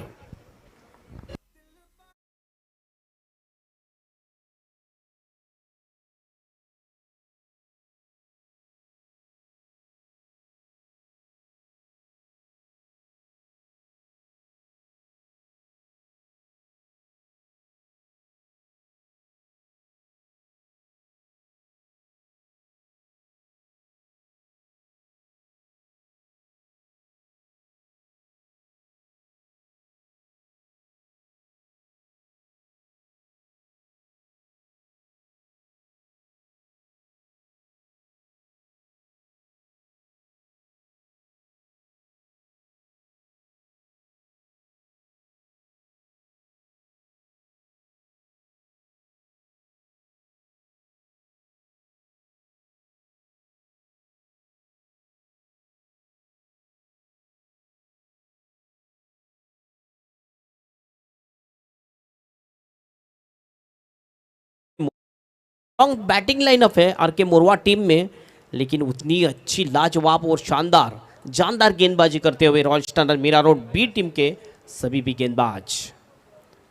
स्ट्रॉन्ग बैटिंग लाइनअप है आर के मोरवा टीम में, लेकिन उतनी अच्छी लाजवाब और शानदार जानदार गेंदबाजी करते हुए royal standard Mira road B team के सभी भी गेंदबाज।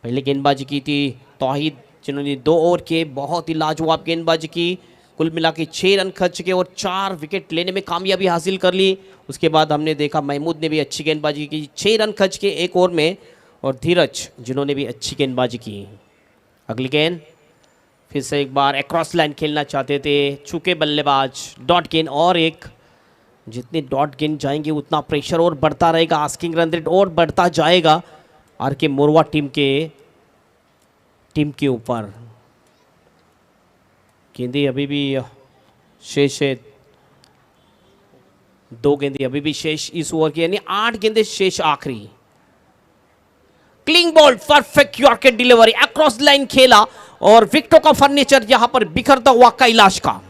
पहले गेंदबाजी की थी तौहीद, जिन्होंने 2 ओवर के बहुत ही लाजवाब गेंदबाजी की, कुल मिला के 6 रन खर्च के और 4 विकेट लेने में कामयाबी हासिल कर ली। उसके बाद हमने देखा महमूद ने भी अच्छी गेंदबाजी की, 6 रन खर्च के 1 ओवर में, और धीरज जिन्होंने भी अच्छी गेंदबाजी की। अगली गेंद फिर से एक बार अक्रॉस लाइन खेलना चाहते थे, चूके बल्लेबाज, डॉट गेंद, और एक, जितने डॉट गेंद जाएंगे उतना प्रेशर और बढ़ता रहेगा, आस्किंग रन रेट और बढ़ता जाएगा आर के मोरवा टीम के ऊपर। गेंदे अभी भी शेष है, 2 गेंदे अभी भी शेष इस ओवर की, यानी 8 गेंदे शेष आखिरी। Cling ball, perfect yorker delivery, across line खेला, और विकेटों का फर्नीचर यहां पर बिखरता हुआ कैलाश का।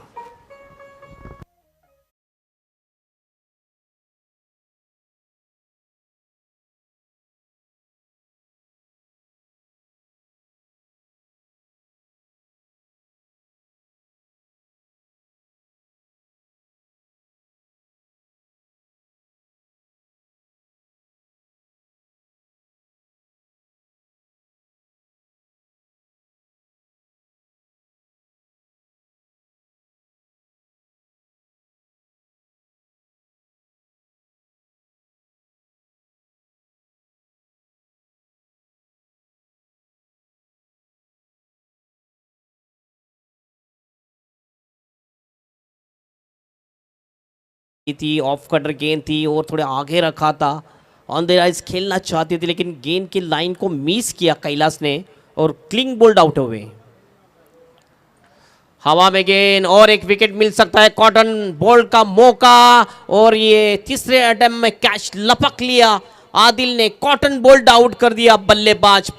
थी, ऑफ कटर गेंद थी और थोड़े आगे रखा था। ऑन द राइज खेलना चाहती थी लेकिन गेंद की लाइन को मिस किया कैलाश ने और क्लिंग बोल्ड आउट हुए। हवा में गेंद और एक विकेट मिल सकता है। कॉटन बोल्ड का मौका और ये तीसरे अटेम्प्ट में कैच लपक लिया। आदिल ने कॉटन बोल्ड आउट कर दिया बल्लेबाज।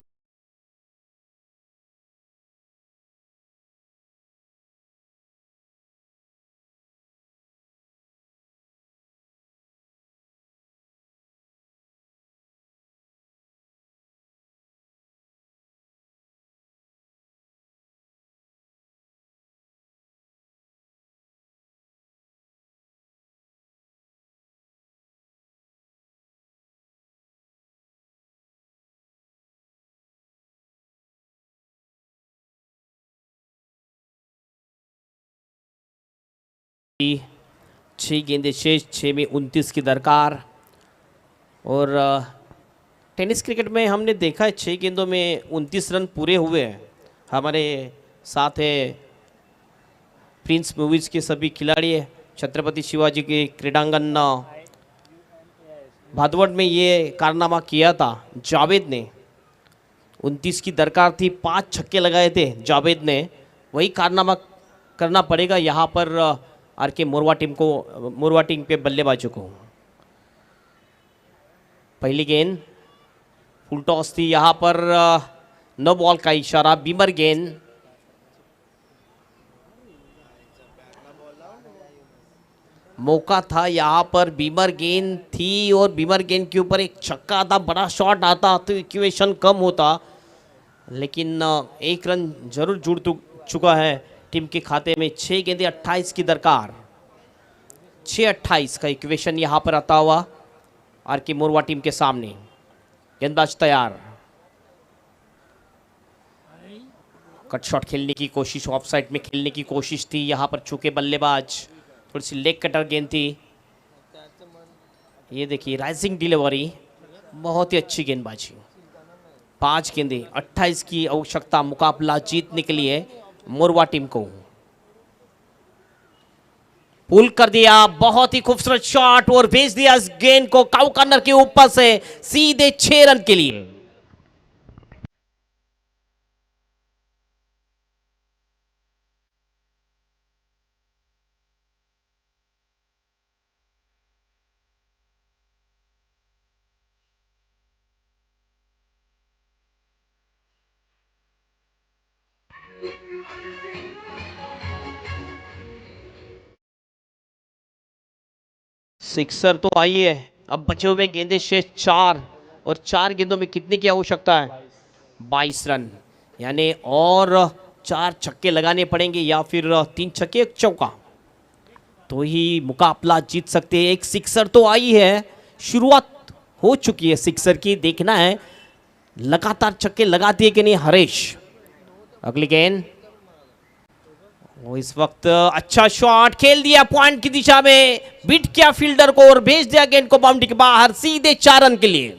छह गेंदे शेष, 6 में 29 की दरकार। और टेनिस क्रिकेट में हमने देखा है 6 गेंदों में 29 रन पूरे हुए हैं। हमारे साथ है प्रिंस मूवीज के सभी खिलाड़ी है। छत्रपति शिवाजी के क्रीडांगन भादवड़ में ये कारनामा किया था जावेद ने। 29 की दरकार थी, 5 छक्के लगाए थे जावेद ने। वही कारनामा करना पड़ेगा यहाँ पर आर के मोरवा टीम के बल्लेबाजों को। पहली गेंद फुल टॉस थी, यहाँ पर नो बॉल का इशारा। बीमर गेंद, मौका था यहाँ पर, बीमर गेंद थी और बीमर गेंद के ऊपर एक छक्का आता, बड़ा शॉट आता तो इक्वेशन कम होता, लेकिन एक रन जरूर जुड़ चुका है टीम के खाते में। 6 गेंदे 28 की दरकार, 6-28 का इक्वेशन यहाँ पर आता हुआ आर के मोरवा टीम के सामने। गेंदबाज तैयार, कट शॉट खेलने की कोशिश, ऑफ साइड में खेलने की कोशिश थी, यहाँ पर चूके बल्लेबाज। थोड़ी सी लेग कटर गेंद थी। ये देखिए राइजिंग डिलीवरी, बहुत ही अच्छी गेंदबाजी। 5 गेंदे 28 की आवश्यकता मुकाबला जीतने के लिए मोरवा टीम को। पुल कर दिया, बहुत ही खूबसूरत शॉट और भेज दिया इस गेंद को काउ कॉर्नर के ऊपर से सीधे 6 रन के लिए। सिक्सर तो आई है। अब बचे हुए गेंदे शेष 4 और 4 गेंदों में कितने की आवश्यकता है? 22 रन, यानी और 4 छक्के लगाने पड़ेंगे या फिर 3 छक्के 1 चौका, तो ही मुकाबला जीत सकते हैं। एक सिक्सर तो आई है, शुरुआत हो चुकी है सिक्सर की। देखना है लगातार छक्के लगाती है कि नहीं हरीश। अगली गेंद, वो इस वक्त अच्छा शॉट खेल दिया पॉइंट की दिशा में, बीट किया फील्डर को और भेज दिया गेंद को बाउंड्री के बाहर सीधे 4 रन के लिए।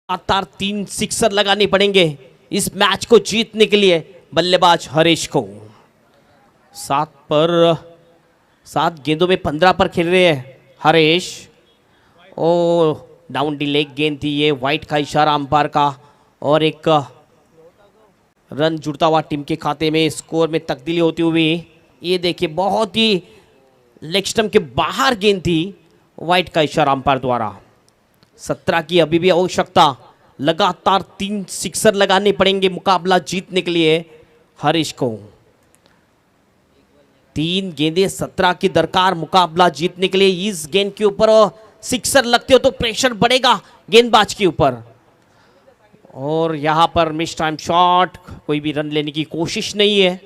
लगातार 3 सिक्सर लगाने पड़ेंगे इस मैच को जीतने के लिए बल्लेबाज हरीश को। 7 गेंदों में 15 पर खेल रहे हैं हरीश। ओ डाउन डी लेग गेंद थी, ये वाइट का इशारा अंपायर का और एक रन जुड़ता हुआ टीम के खाते में। स्कोर में तब्दीली होती हुई ये देखिए, बहुत ही लेग स्टंप के बाहर गेंद थी, वाइट का इशारा अंपायर द्वारा। 17 की अभी भी आवश्यकता, लगातार 3 सिक्सर लगाने पड़ेंगे मुकाबला जीतने के लिए हरीश को। 3 गेंदे 17 की दरकार मुकाबला जीतने के लिए। इस गेंद के ऊपर सिक्सर लगते हो तो प्रेशर बढ़ेगा गेंदबाज के ऊपर। और यहां पर मिस टाइम शॉट, कोई भी रन लेने की कोशिश नहीं है,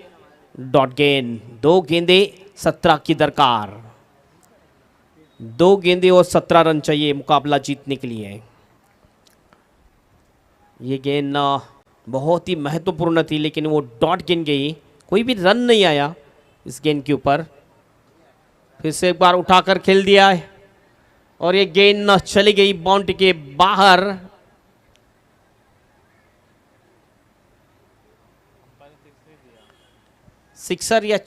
डॉट गेंद। 2 गेंदे 17 की दरकार, 2 गेंदे और 17 रन चाहिए मुकाबला जीतने के लिए। ये गेंद बहुत ही महत्वपूर्ण थी लेकिन वो डॉट गेंद गई, कोई भी रन नहीं आया इस गेंद के ऊपर। फिर से एक बार उठाकर खेल दिया है और ये गेंद चली गई बाउंड्री के बाहर। सिक्सर या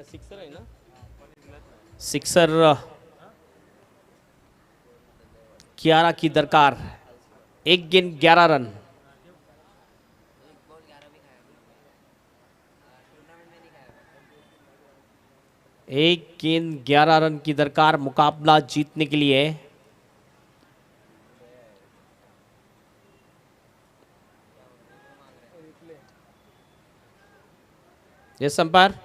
सिक्सर है ना, सिक्सर 11 की दरकार, एक गेंद 11 रन। एक गेंद 11 रन की दरकार मुकाबला जीतने के लिए। Yes umpire.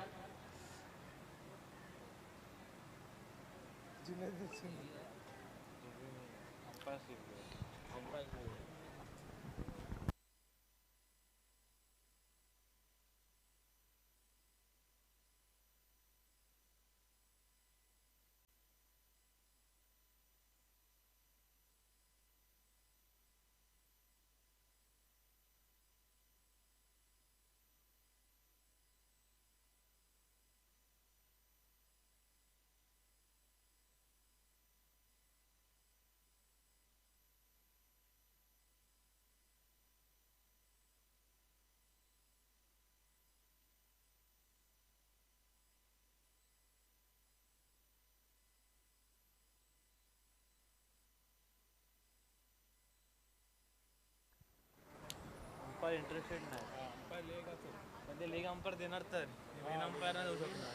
इंटरेस्टेड नाही अंपायर लेगा तो म्हणजे लेग अंपायर देणार तर मेन अंपायर नाही देऊ शकणार.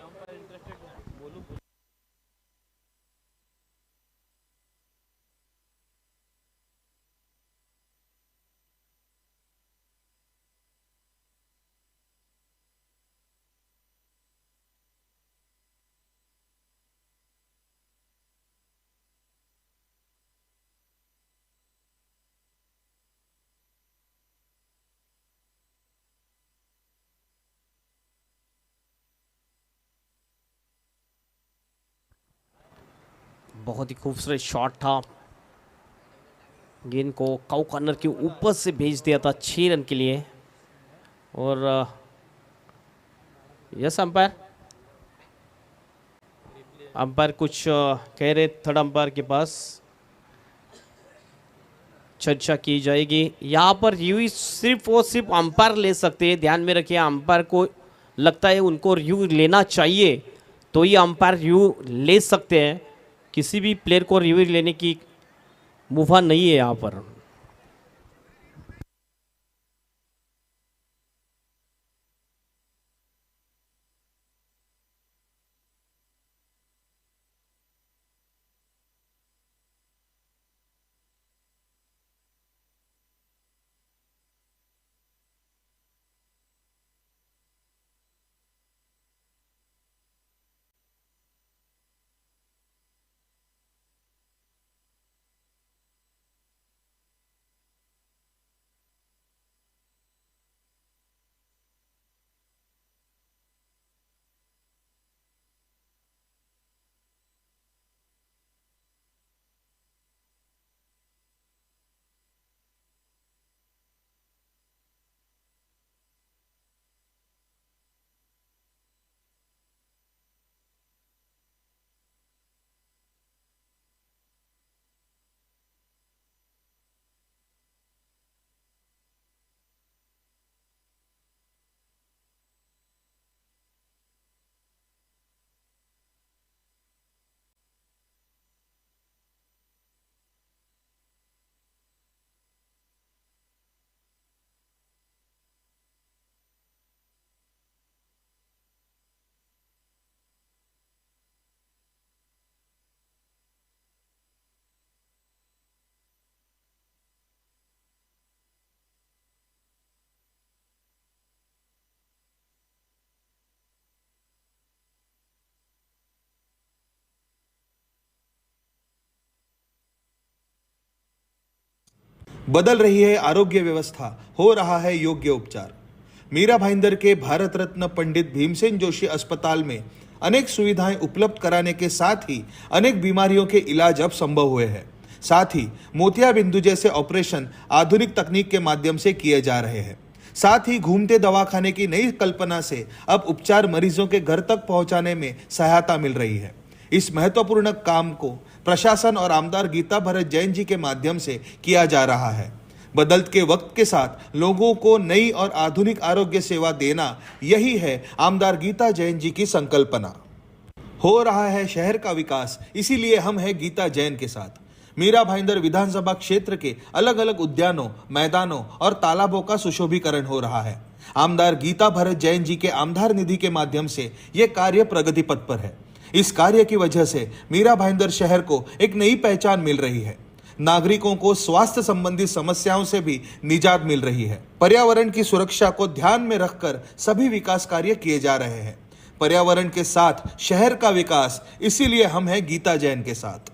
अंपायर इंटरेस्टेड नाही बोलू. बहुत ही खूबसूरत शॉट था, गेंद को काउ कॉर्नर के ऊपर से भेज दिया था 6 रन के लिए। और यस अंपायर, अंपायर कुछ कह रहे, थर्ड अंपायर के पास चर्चा की जाएगी। यहाँ पर रिव्यू सिर्फ और सिर्फ अंपायर ले सकते हैं, ध्यान में रखिए। अंपायर को लगता है उनको रिव्यू लेना चाहिए तो ये अंपायर रिव्यू ले सकते हैं, किसी भी प्लेयर को रिव्यू लेने की मुभा नहीं है यहाँ पर। बदल रही है आरोग्य व्यवस्था, हो रहा है योग्य उपचार। मीरा भाईंदर के भारत रत्न पंडित भीमसेन जोशी अस्पताल में अनेक सुविधाएं उपलब्ध कराने के साथ ही अनेक बीमारियों के इलाज अब संभव हुए हैं। साथ ही मोतियाबिंदु जैसे ऑपरेशन आधुनिक तकनीक के माध्यम से किए जा रहे हैं। साथ ही घूमते दवाखाने की नई कल्पना से अब उपचार मरीजों के घर तक पहुंचाने में सहायता मिल रही है। इस महत्वपूर्ण काम को प्रशासन और आमदार गीता भरत जैन जी के माध्यम से किया जा रहा है। बदलते के वक्त के साथ लोगों को नई और आधुनिक आरोग्य सेवा देना, यही है आमदार गीता जैन जी की संकल्पना। हो रहा है शहर का विकास, इसीलिए हम हैं गीता जैन के साथ। मीरा भाईंदर विधानसभा क्षेत्र के अलग अलग उद्यानों, मैदानों और तालाबों का सुशोभीकरण हो रहा है। आमदार गीता भरत जैन जी के आमदार निधि के माध्यम से यह कार्य प्रगति पथ पर है। इस कार्य की वजह से मीरा भाईंदर शहर को एक नई पहचान मिल रही है। नागरिकों को स्वास्थ्य संबंधी समस्याओं से भी निजात मिल रही है। पर्यावरण की सुरक्षा को ध्यान में रखकर सभी विकास कार्य किए जा रहे हैं। पर्यावरण के साथ शहर का विकास, इसीलिए हम हैं गीता जैन के साथ।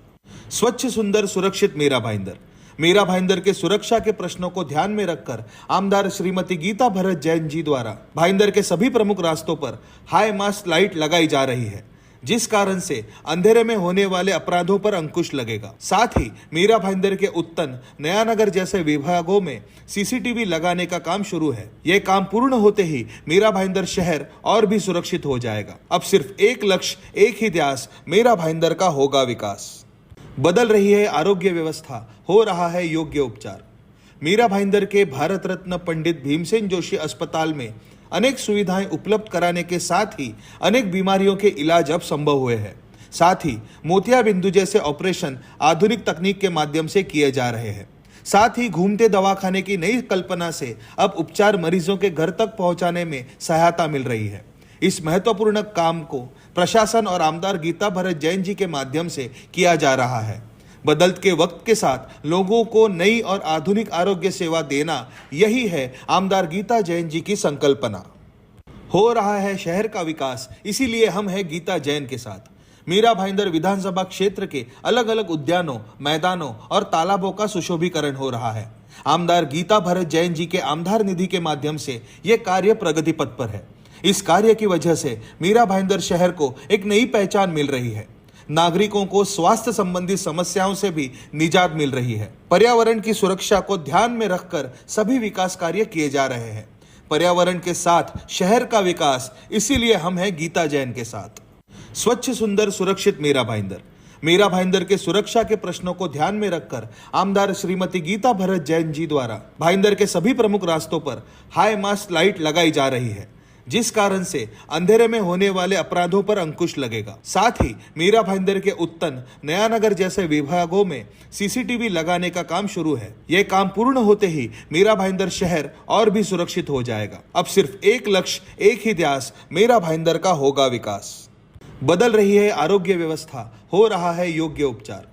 स्वच्छ सुंदर सुरक्षित मीरा भाईंदर। मीरा भाईंदर के सुरक्षा के प्रश्नों को ध्यान में रखकर आमदार श्रीमती गीता भरत जैन जी द्वारा भाईंदर के सभी प्रमुख रास्तों पर हाई मास्ट लाइट लगाई जा रही है, जिस कारण से अंधेरे में होने वाले अपराधों पर अंकुश लगेगा। साथ ही मीरा भाईंदर के उत्तन, नयानगर जैसे विभागों में सीसीटीवी लगाने का काम शुरू है। यह काम पूर्ण होते ही मीरा भाईंदर शहर और भी सुरक्षित हो जाएगा। अब सिर्फ एक लक्ष्य, एक ही ध्यास, मीरा भाईंदर का होगा विकास। बदल रही है आरोग्य व्यवस्था, हो रहा है योग्य उपचार। मीरा भाईंदर के भारत रत्न पंडित भीमसेन जोशी अस्पताल में अनेक सुविधाएं उपलब्ध कराने के साथ ही अनेक बीमारियों के इलाज अब संभव हुए हैं। साथ ही मोतियाबिंदु जैसे ऑपरेशन आधुनिक तकनीक के माध्यम से किए जा रहे हैं। साथ ही घूमते दवाखाने की नई कल्पना से अब उपचार मरीजों के घर तक पहुंचाने में सहायता मिल रही है। इस महत्वपूर्ण काम को प्रशासन और आमदार गीता भरत जैन जी के माध्यम से किया जा रहा है। बदलते के वक्त के साथ लोगों को नई और आधुनिक आरोग्य सेवा देना, यही है आमदार गीता जैन जी की संकल्पना। हो रहा है शहर का विकास, इसीलिए हम हैं गीता जैन के साथ। मीरा भाईंदर विधानसभा क्षेत्र के अलग अलग उद्यानों, मैदानों और तालाबों का सुशोभीकरण हो रहा है। आमदार गीता भरत जैन जी के आमदार निधि के माध्यम से यह कार्य प्रगति पथ पर है। इस कार्य की वजह से मीरा भाईंदर शहर को एक नई पहचान मिल रही है। नागरिकों को स्वास्थ्य संबंधी समस्याओं से भी निजात मिल रही है। पर्यावरण की सुरक्षा को ध्यान में रखकर सभी विकास कार्य किए जा रहे हैं। पर्यावरण के साथ शहर का विकास, इसीलिए हम हैं गीता जैन के साथ। स्वच्छ सुंदर सुरक्षित मीरा भाईंदर। मीरा भाईंदर के सुरक्षा के प्रश्नों को ध्यान में रखकर आमदार श्रीमती गीता भरत जैन जी द्वारा भाईंदर के सभी प्रमुख रास्तों पर हाई मास्ट लाइट लगाई जा रही है, जिस कारण से अंधेरे में होने वाले अपराधों पर अंकुश लगेगा। साथ ही मीरा भाईंदर के उत्तन, नयानगर जैसे विभागों में सीसीटीवी लगाने का काम शुरू है। यह काम पूर्ण होते ही मीरा भाईंदर शहर और भी सुरक्षित हो जाएगा। अब सिर्फ एक लक्ष्य, एक ही ध्यास, मीरा भाईंदर का होगा विकास। बदल रही है आरोग्य व्यवस्था, हो रहा है योग्य उपचार।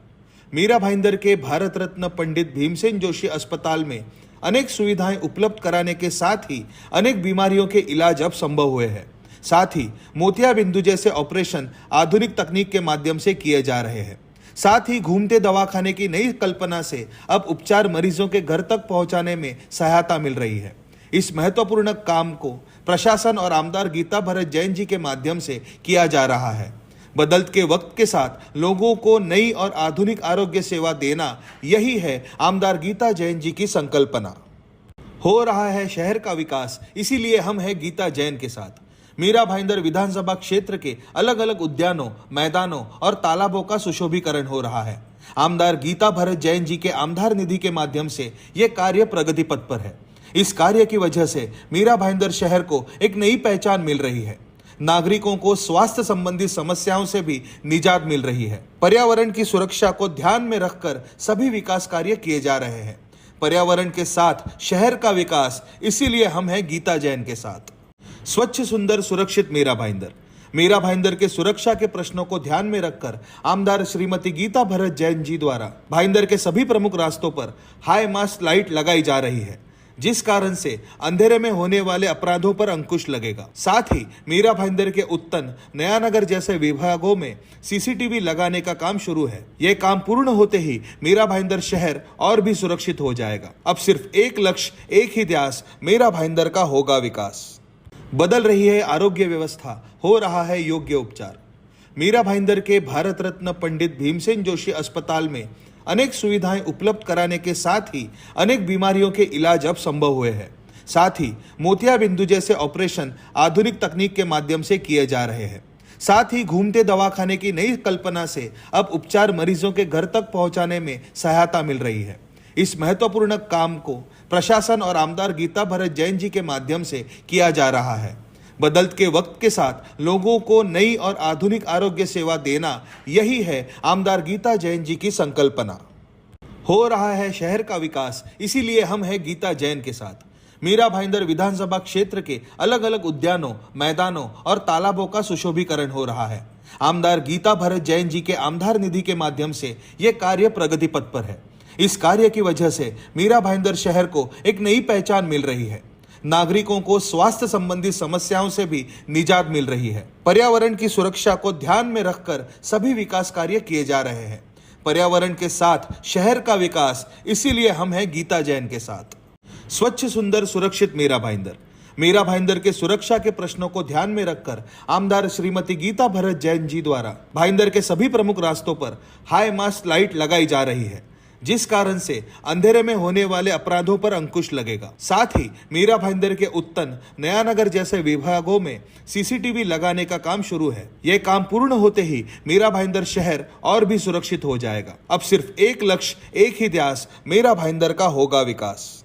मीरा भाईंदर के भारत रत्न पंडित भीमसेन जोशी अस्पताल में अनेक सुविधाएं उपलब्ध कराने के साथ ही अनेक बीमारियों के इलाज अब संभव हुए हैं। साथ ही मोतियाबिंदु जैसे ऑपरेशन आधुनिक तकनीक के माध्यम से किए जा रहे हैं। साथ ही घूमते दवाखाने की नई कल्पना से अब उपचार मरीजों के घर तक पहुंचाने में सहायता मिल रही है। इस महत्वपूर्ण काम को प्रशासन और आमदार गीता भरत जैन जी के माध्यम से किया जा रहा है। बदलते के वक्त के साथ लोगों को नई और आधुनिक आरोग्य सेवा देना, यही है आमदार गीता जैन जी की संकल्पना। हो रहा है शहर का विकास, इसीलिए हम हैं गीता जैन के साथ। मीरा भाईंदर विधानसभा क्षेत्र के अलग अलग उद्यानों, मैदानों और तालाबों का सुशोभीकरण हो रहा है। आमदार गीता भरत जैन जी के आमदार निधि के माध्यम से यह कार्य प्रगति पथ पर है। इस कार्य की वजह से मीरा भाईंदर शहर को एक नई पहचान मिल रही है। नागरिकों को स्वास्थ्य संबंधी समस्याओं से भी निजात मिल रही है। पर्यावरण की सुरक्षा को ध्यान में रखकर सभी विकास कार्य किए जा रहे हैं। पर्यावरण के साथ शहर का विकास, इसीलिए हम हैं गीता जैन के साथ। स्वच्छ सुंदर सुरक्षित मीरा भाईंदर। मीरा भाईंदर के सुरक्षा के प्रश्नों को ध्यान में रखकर आमदार श्रीमती गीता भरत जैन जी द्वारा भाईंदर के सभी प्रमुख रास्तों पर हाई मास्ट लाइट लगाई जा रही है, जिस कारण से अंधेरे में होने वाले अपराधों पर अंकुश लगेगा। साथ ही मीरा भाईंदर के उत्तन, नयानगर जैसे विभागों में सीसीटीवी लगाने का काम शुरू है। यह काम पूर्ण होते ही मीरा भाईंदर शहर और भी सुरक्षित हो जाएगा। अब सिर्फ एक लक्ष्य, एक ही ध्यास, मीरा भाईंदर का होगा विकास। बदल रही है आरोग्य व्यवस्था, हो रहा है योग्य उपचार। मीरा भाईंदर के भारत रत्न पंडित भीमसेन जोशी अस्पताल में अनेक सुविधाएं उपलब्ध कराने के साथ ही अनेक बीमारियों के इलाज अब संभव हुए हैं। साथ ही मोतियाबिंदु जैसे ऑपरेशन आधुनिक तकनीक के माध्यम से किए जा रहे हैं। साथ ही घूमते दवाखाने की नई कल्पना से अब उपचार मरीजों के घर तक पहुंचाने में सहायता मिल रही है। इस महत्वपूर्ण काम को प्रशासन और आमदार गीता भरत जैन जी के माध्यम से किया जा रहा है। बदलते वक्त के साथ लोगों को नई और आधुनिक आरोग्य सेवा देना, यही है आमदार गीता जैन जी की संकल्पना। हो रहा है शहर का विकास, इसीलिए हम हैं गीता जैन के साथ। मीरा भाईंदर विधानसभा क्षेत्र के अलग अलग उद्यानों, मैदानों और तालाबों का सुशोभीकरण हो रहा है। आमदार गीता भरत जैन जी के आमदार निधि के माध्यम से यह कार्य प्रगति पथ पर है। इस कार्य की वजह से मीरा भाईंदर शहर को एक नई पहचान मिल रही है। नागरिकों को स्वास्थ्य संबंधी समस्याओं से भी निजात मिल रही है। पर्यावरण की सुरक्षा को ध्यान में रखकर सभी विकास कार्य किए जा रहे हैं। पर्यावरण के साथ शहर का विकास, इसीलिए हम हैं गीता जैन के साथ। स्वच्छ, सुंदर, सुरक्षित मीरा भाईंदर। मीरा भाईंदर के सुरक्षा के प्रश्नों को ध्यान में रखकर आमदार श्रीमती गीता भरत जैन जी द्वारा भाईंदर के सभी प्रमुख रास्तों पर हाई मास्ट लाइट लगाई जा रही है, जिस कारण से अंधेरे में होने वाले अपराधों पर अंकुश लगेगा। साथ ही मीरा भाईंदर के उत्तन, नयानगर जैसे विभागों में सीसीटीवी लगाने का काम शुरू है। यह काम पूर्ण होते ही मीरा भाईंदर शहर और भी सुरक्षित हो जाएगा। अब सिर्फ एक लक्ष्य, एक ही ध्यास, मीरा भाईंदर का होगा विकास।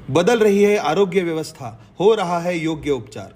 बदल रही है आरोग्य व्यवस्था, हो रहा है योग्य उपचार।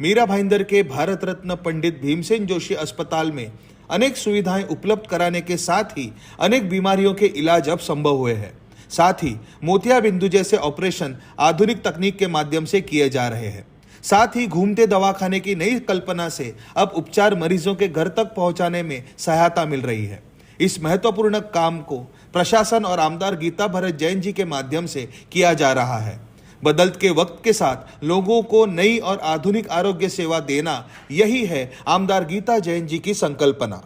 मीरा भाईंदर के भारत रत्न पंडित भीमसेन जोशी अस्पताल में अनेक सुविधाएं उपलब्ध कराने के साथ ही अनेक बीमारियों के इलाज अब संभव हुए हैं। साथ ही मोतियाबिंदु जैसे ऑपरेशन आधुनिक तकनीक के माध्यम से किए जा रहे हैं। साथ ही घूमते दवाखाने की नई कल्पना से अब उपचार मरीजों के घर तक पहुंचाने में सहायता मिल रही है। इस महत्वपूर्ण काम को प्रशासन और आमदार गीता भरत जैन जी के माध्यम से किया जा रहा है। बदलते वक्त के साथ लोगों को नई और आधुनिक आरोग्य सेवा देना, यही है आमदार गीता जैन जी की संकल्पना।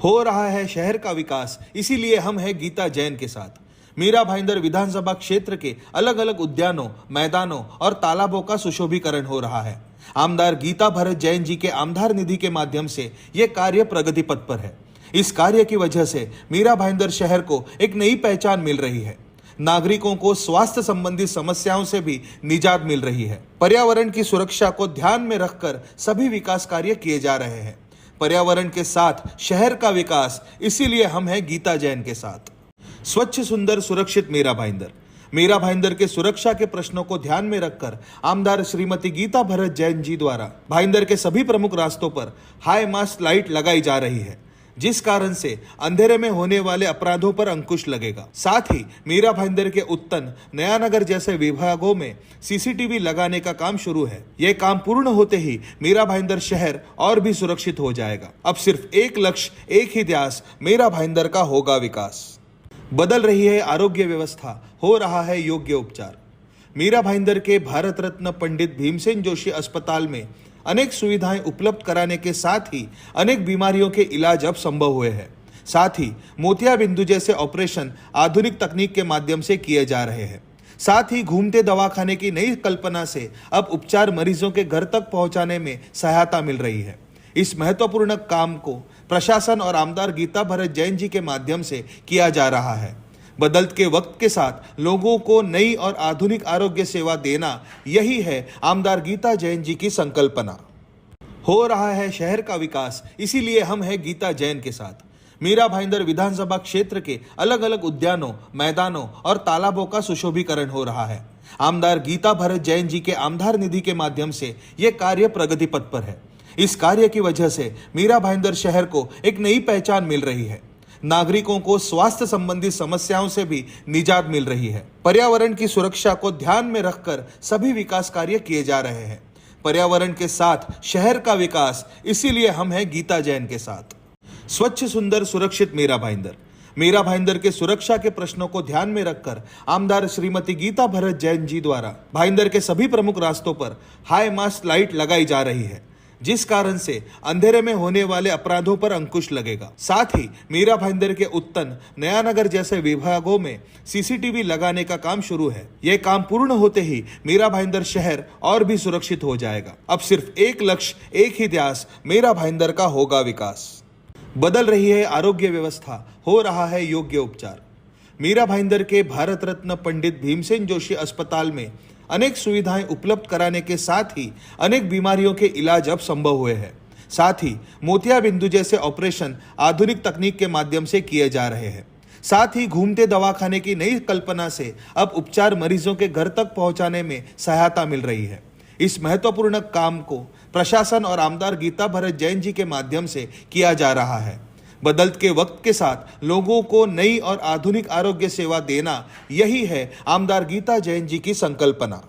हो रहा है शहर का विकास, इसीलिए हम हैं गीता जैन के साथ। मीरा भाईंदर विधानसभा क्षेत्र के अलग अलग उद्यानों, मैदानों और तालाबों का सुशोभीकरण हो रहा है। आमदार गीता भरत जैन जी के आमदार निधि के माध्यम से यह कार्य प्रगति पथ पर है। इस कार्य की वजह से मीरा भाईंदर शहर को एक नई पहचान मिल रही है। नागरिकों को स्वास्थ्य संबंधी समस्याओं से भी निजात मिल रही है। पर्यावरण की सुरक्षा को ध्यान में रखकर सभी विकास कार्य किए जा रहे हैं। पर्यावरण के साथ शहर का विकास, इसीलिए हम हैं गीता जैन के साथ। स्वच्छ, सुंदर, सुरक्षित मीरा भाईंदर। मीरा भाईंदर के सुरक्षा के प्रश्नों को ध्यान में रखकर आमदार श्रीमती गीता भरत जैन जी द्वारा भाईंदर के सभी प्रमुख रास्तों पर हाई मास्ट लाइट लगाई जा रही है, जिस कारण से अंधेरे में होने वाले अपराधों पर अंकुश लगेगा। साथ ही मीरा भाईंदर के उत्तन, नयानगर जैसे विभागों में सीसीटीवी लगाने का काम शुरू है। यह काम पूर्ण होते ही मीरा भाईंदर शहर और भी सुरक्षित हो जाएगा। अब सिर्फ एक लक्ष्य, एक ही ध्यास, मीरा भाईंदर का होगा विकास। बदल रही है आरोग्य व्यवस्था, हो रहा है योग्य उपचार। मीरा भाईंदर के भारत रत्न पंडित भीमसेन जोशी अस्पताल में अनेक सुविधाएं उपलब्ध कराने के साथ ही अनेक बीमारियों के इलाज अब संभव हुए हैं। साथ ही मोतियाबिंदु जैसे ऑपरेशन आधुनिक तकनीक के माध्यम से किए जा रहे हैं। साथ ही घूमते दवाखाने की नई कल्पना से अब उपचार मरीजों के घर तक पहुंचाने में सहायता मिल रही है। इस महत्वपूर्ण काम को प्रशासन और आमदार गीता भरत जैन जी के माध्यम से किया जा रहा है। बदलते वक्त के साथ लोगों को नई और आधुनिक आरोग्य सेवा देना, यही है आमदार गीता जैन जी की संकल्पना। हो रहा है शहर का विकास, इसीलिए हम हैं गीता जैन के साथ। मीरा भाईंदर विधानसभा क्षेत्र के अलग अलग उद्यानों, मैदानों और तालाबों का सुशोभीकरण हो रहा है। आमदार गीता भरत जैन जी के आमदार निधि के माध्यम से यह कार्य प्रगति पथ पर है। इस कार्य की वजह से मीरा भाईंदर शहर को एक नई पहचान मिल रही है। नागरिकों को स्वास्थ्य संबंधी समस्याओं से भी निजात मिल रही है। पर्यावरण की सुरक्षा को ध्यान में रखकर सभी विकास कार्य किए जा रहे हैं। पर्यावरण के साथ शहर का विकास, इसीलिए हम हैं गीता जैन के साथ। स्वच्छ, सुंदर, सुरक्षित मीरा भाईंदर। मीरा भाईंदर के सुरक्षा के प्रश्नों को ध्यान में रखकर आमदार श्रीमती गीता भरत जैन जी द्वारा भाईंदर के सभी प्रमुख रास्तों पर हाई मास्ट लाइट लगाई जा रही है, जिस कारण से अंधेरे में होने वाले अपराधों पर अंकुश लगेगा। साथ ही मीरा भाईंदर के उत्तन, नयानगर जैसे विभागों में सीसीटीवी लगाने का काम शुरू है। यह काम पूर्ण होते ही मीरा भाईंदर शहर और भी सुरक्षित हो जाएगा। अब सिर्फ एक लक्ष्य, एक ही ध्यास, मीरा भाईंदर का होगा विकास। बदल रही है आरोग्य व्यवस्था, हो रहा है योग्य उपचार। मीरा भाईंदर के भारत रत्न पंडित भीमसेन जोशी अस्पताल में अनेक सुविधाएं उपलब्ध कराने के साथ ही अनेक बीमारियों के इलाज अब संभव हुए हैं। साथ ही मोतियाबिंदु जैसे ऑपरेशन आधुनिक तकनीक के माध्यम से किए जा रहे हैं। साथ ही घूमते दवाखाने की नई कल्पना से अब उपचार मरीजों के घर तक पहुंचाने में सहायता मिल रही है। इस महत्वपूर्ण काम को प्रशासन और आमदार गीता भरत जैन जी के माध्यम से किया जा रहा है। बदलते वक्त के साथ लोगों को नई और आधुनिक आरोग्य सेवा देना, यही है आमदार गीता जैन जी की संकल्पना।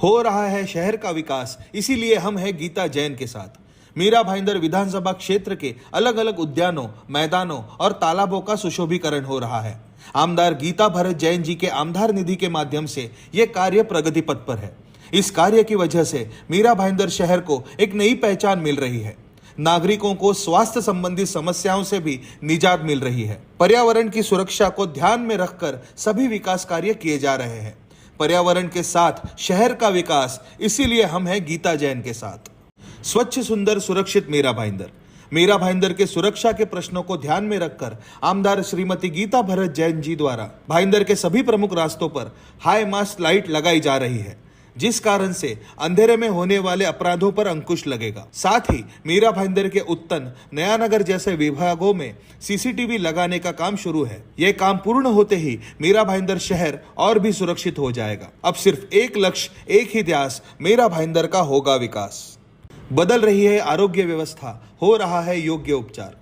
हो रहा है शहर का विकास, इसीलिए हम हैं गीता जैन के साथ। मीरा भाईंदर विधानसभा क्षेत्र के अलग अलग उद्यानों, मैदानों और तालाबों का सुशोभीकरण हो रहा है। आमदार गीता भरत जैन जी के आमदार निधि के माध्यम से यह कार्य प्रगति पथ पर है। इस कार्य की वजह से मीरा भाईंदर शहर को एक नई पहचान मिल रही है। नागरिकों को स्वास्थ्य संबंधी समस्याओं से भी निजात मिल रही है। पर्यावरण की सुरक्षा को ध्यान में रखकर सभी विकास कार्य किए जा रहे हैं। पर्यावरण के साथ शहर का विकास, इसीलिए हम हैं गीता जैन के साथ। स्वच्छ, सुंदर, सुरक्षित मीरा भाईंदर। मीरा भाईंदर के सुरक्षा के प्रश्नों को ध्यान में रखकर आमदार श्रीमती गीता भरत जैन जी द्वारा भाईंदर के सभी प्रमुख रास्तों पर हाई मास्ट लाइट लगाई जा रही है, जिस कारण से अंधेरे में होने वाले अपराधों पर अंकुश लगेगा। साथ ही मीरा भाईंदर के उत्तन, नयानगर जैसे विभागों में सीसीटीवी लगाने का काम शुरू है। यह काम पूर्ण होते ही मीरा भाईंदर शहर और भी सुरक्षित हो जाएगा। अब सिर्फ एक लक्ष्य, एक ही ध्यास, मीरा भाईंदर का होगा विकास। बदल रही है आरोग्य व्यवस्था, हो रहा है योग्य उपचार।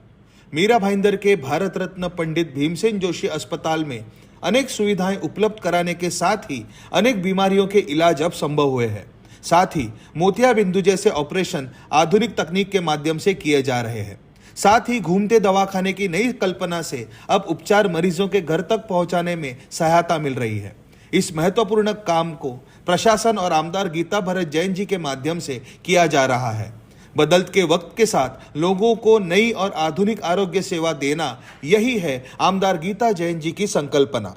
मीरा भाईंदर के भारत रत्न पंडित भीमसेन जोशी अस्पताल में अनेक सुविधाएं उपलब्ध कराने के साथ ही अनेक बीमारियों के इलाज अब संभव हुए हैं। साथ ही मोतियाबिंदु जैसे ऑपरेशन आधुनिक तकनीक के माध्यम से किए जा रहे हैं। साथ ही घूमते दवाखाने की नई कल्पना से अब उपचार मरीजों के घर तक पहुंचाने में सहायता मिल रही है। इस महत्वपूर्ण काम को प्रशासन और आमदार गीता भरत जैन जी के माध्यम से किया जा रहा है। बदलते वक्त के साथ लोगों को नई और आधुनिक आरोग्य सेवा देना, यही है आमदार गीता जैन जी की संकल्पना।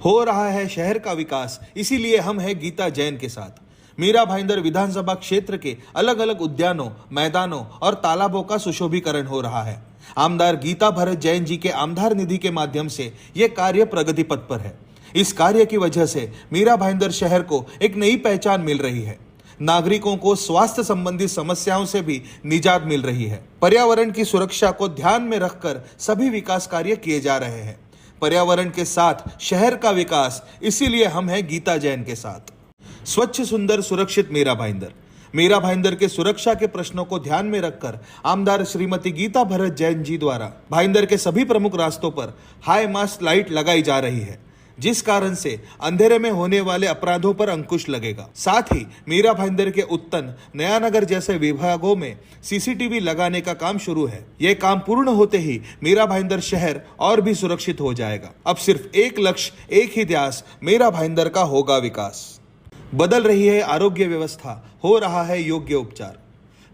हो रहा है शहर का विकास, इसीलिए हम हैं गीता जैन के साथ। मीरा भाईंदर विधानसभा क्षेत्र के अलग अलग उद्यानों, मैदानों और तालाबों का सुशोभीकरण हो रहा है। आमदार गीता भरत जैन जी के आमदार निधि के माध्यम से यह कार्य प्रगति पथ पर है। इस कार्य की वजह से मीरा भाईंदर शहर को एक नई पहचान मिल रही है। नागरिकों को स्वास्थ्य संबंधी समस्याओं से भी निजात मिल रही है। पर्यावरण की सुरक्षा को ध्यान में रखकर सभी विकास कार्य किए जा रहे हैं। पर्यावरण के साथ शहर का विकास, इसीलिए हम हैं गीता जैन के साथ। स्वच्छ, सुंदर, सुरक्षित मीरा भाईंदर। मीरा भाईंदर के सुरक्षा के प्रश्नों को ध्यान में रखकर आमदार श्रीमती गीता भरत जैन जी द्वारा भाईंदर के सभी प्रमुख रास्तों पर हाई मास्ट लाइट लगाई जा रही है, जिस कारण से अंधेरे में होने वाले अपराधों पर अंकुश लगेगा। साथ ही मीरा भाईंदर के उत्तन, नयानगर जैसे विभागों में सीसीटीवी लगाने का काम शुरू है। यह काम पूर्ण होते ही मीरा भाईंदर शहर और भी सुरक्षित हो जाएगा। अब सिर्फ एक लक्ष्य, एक ही ध्यास, मीरा भाईंदर का होगा विकास। बदल रही है आरोग्य व्यवस्था, हो रहा है योग्य उपचार।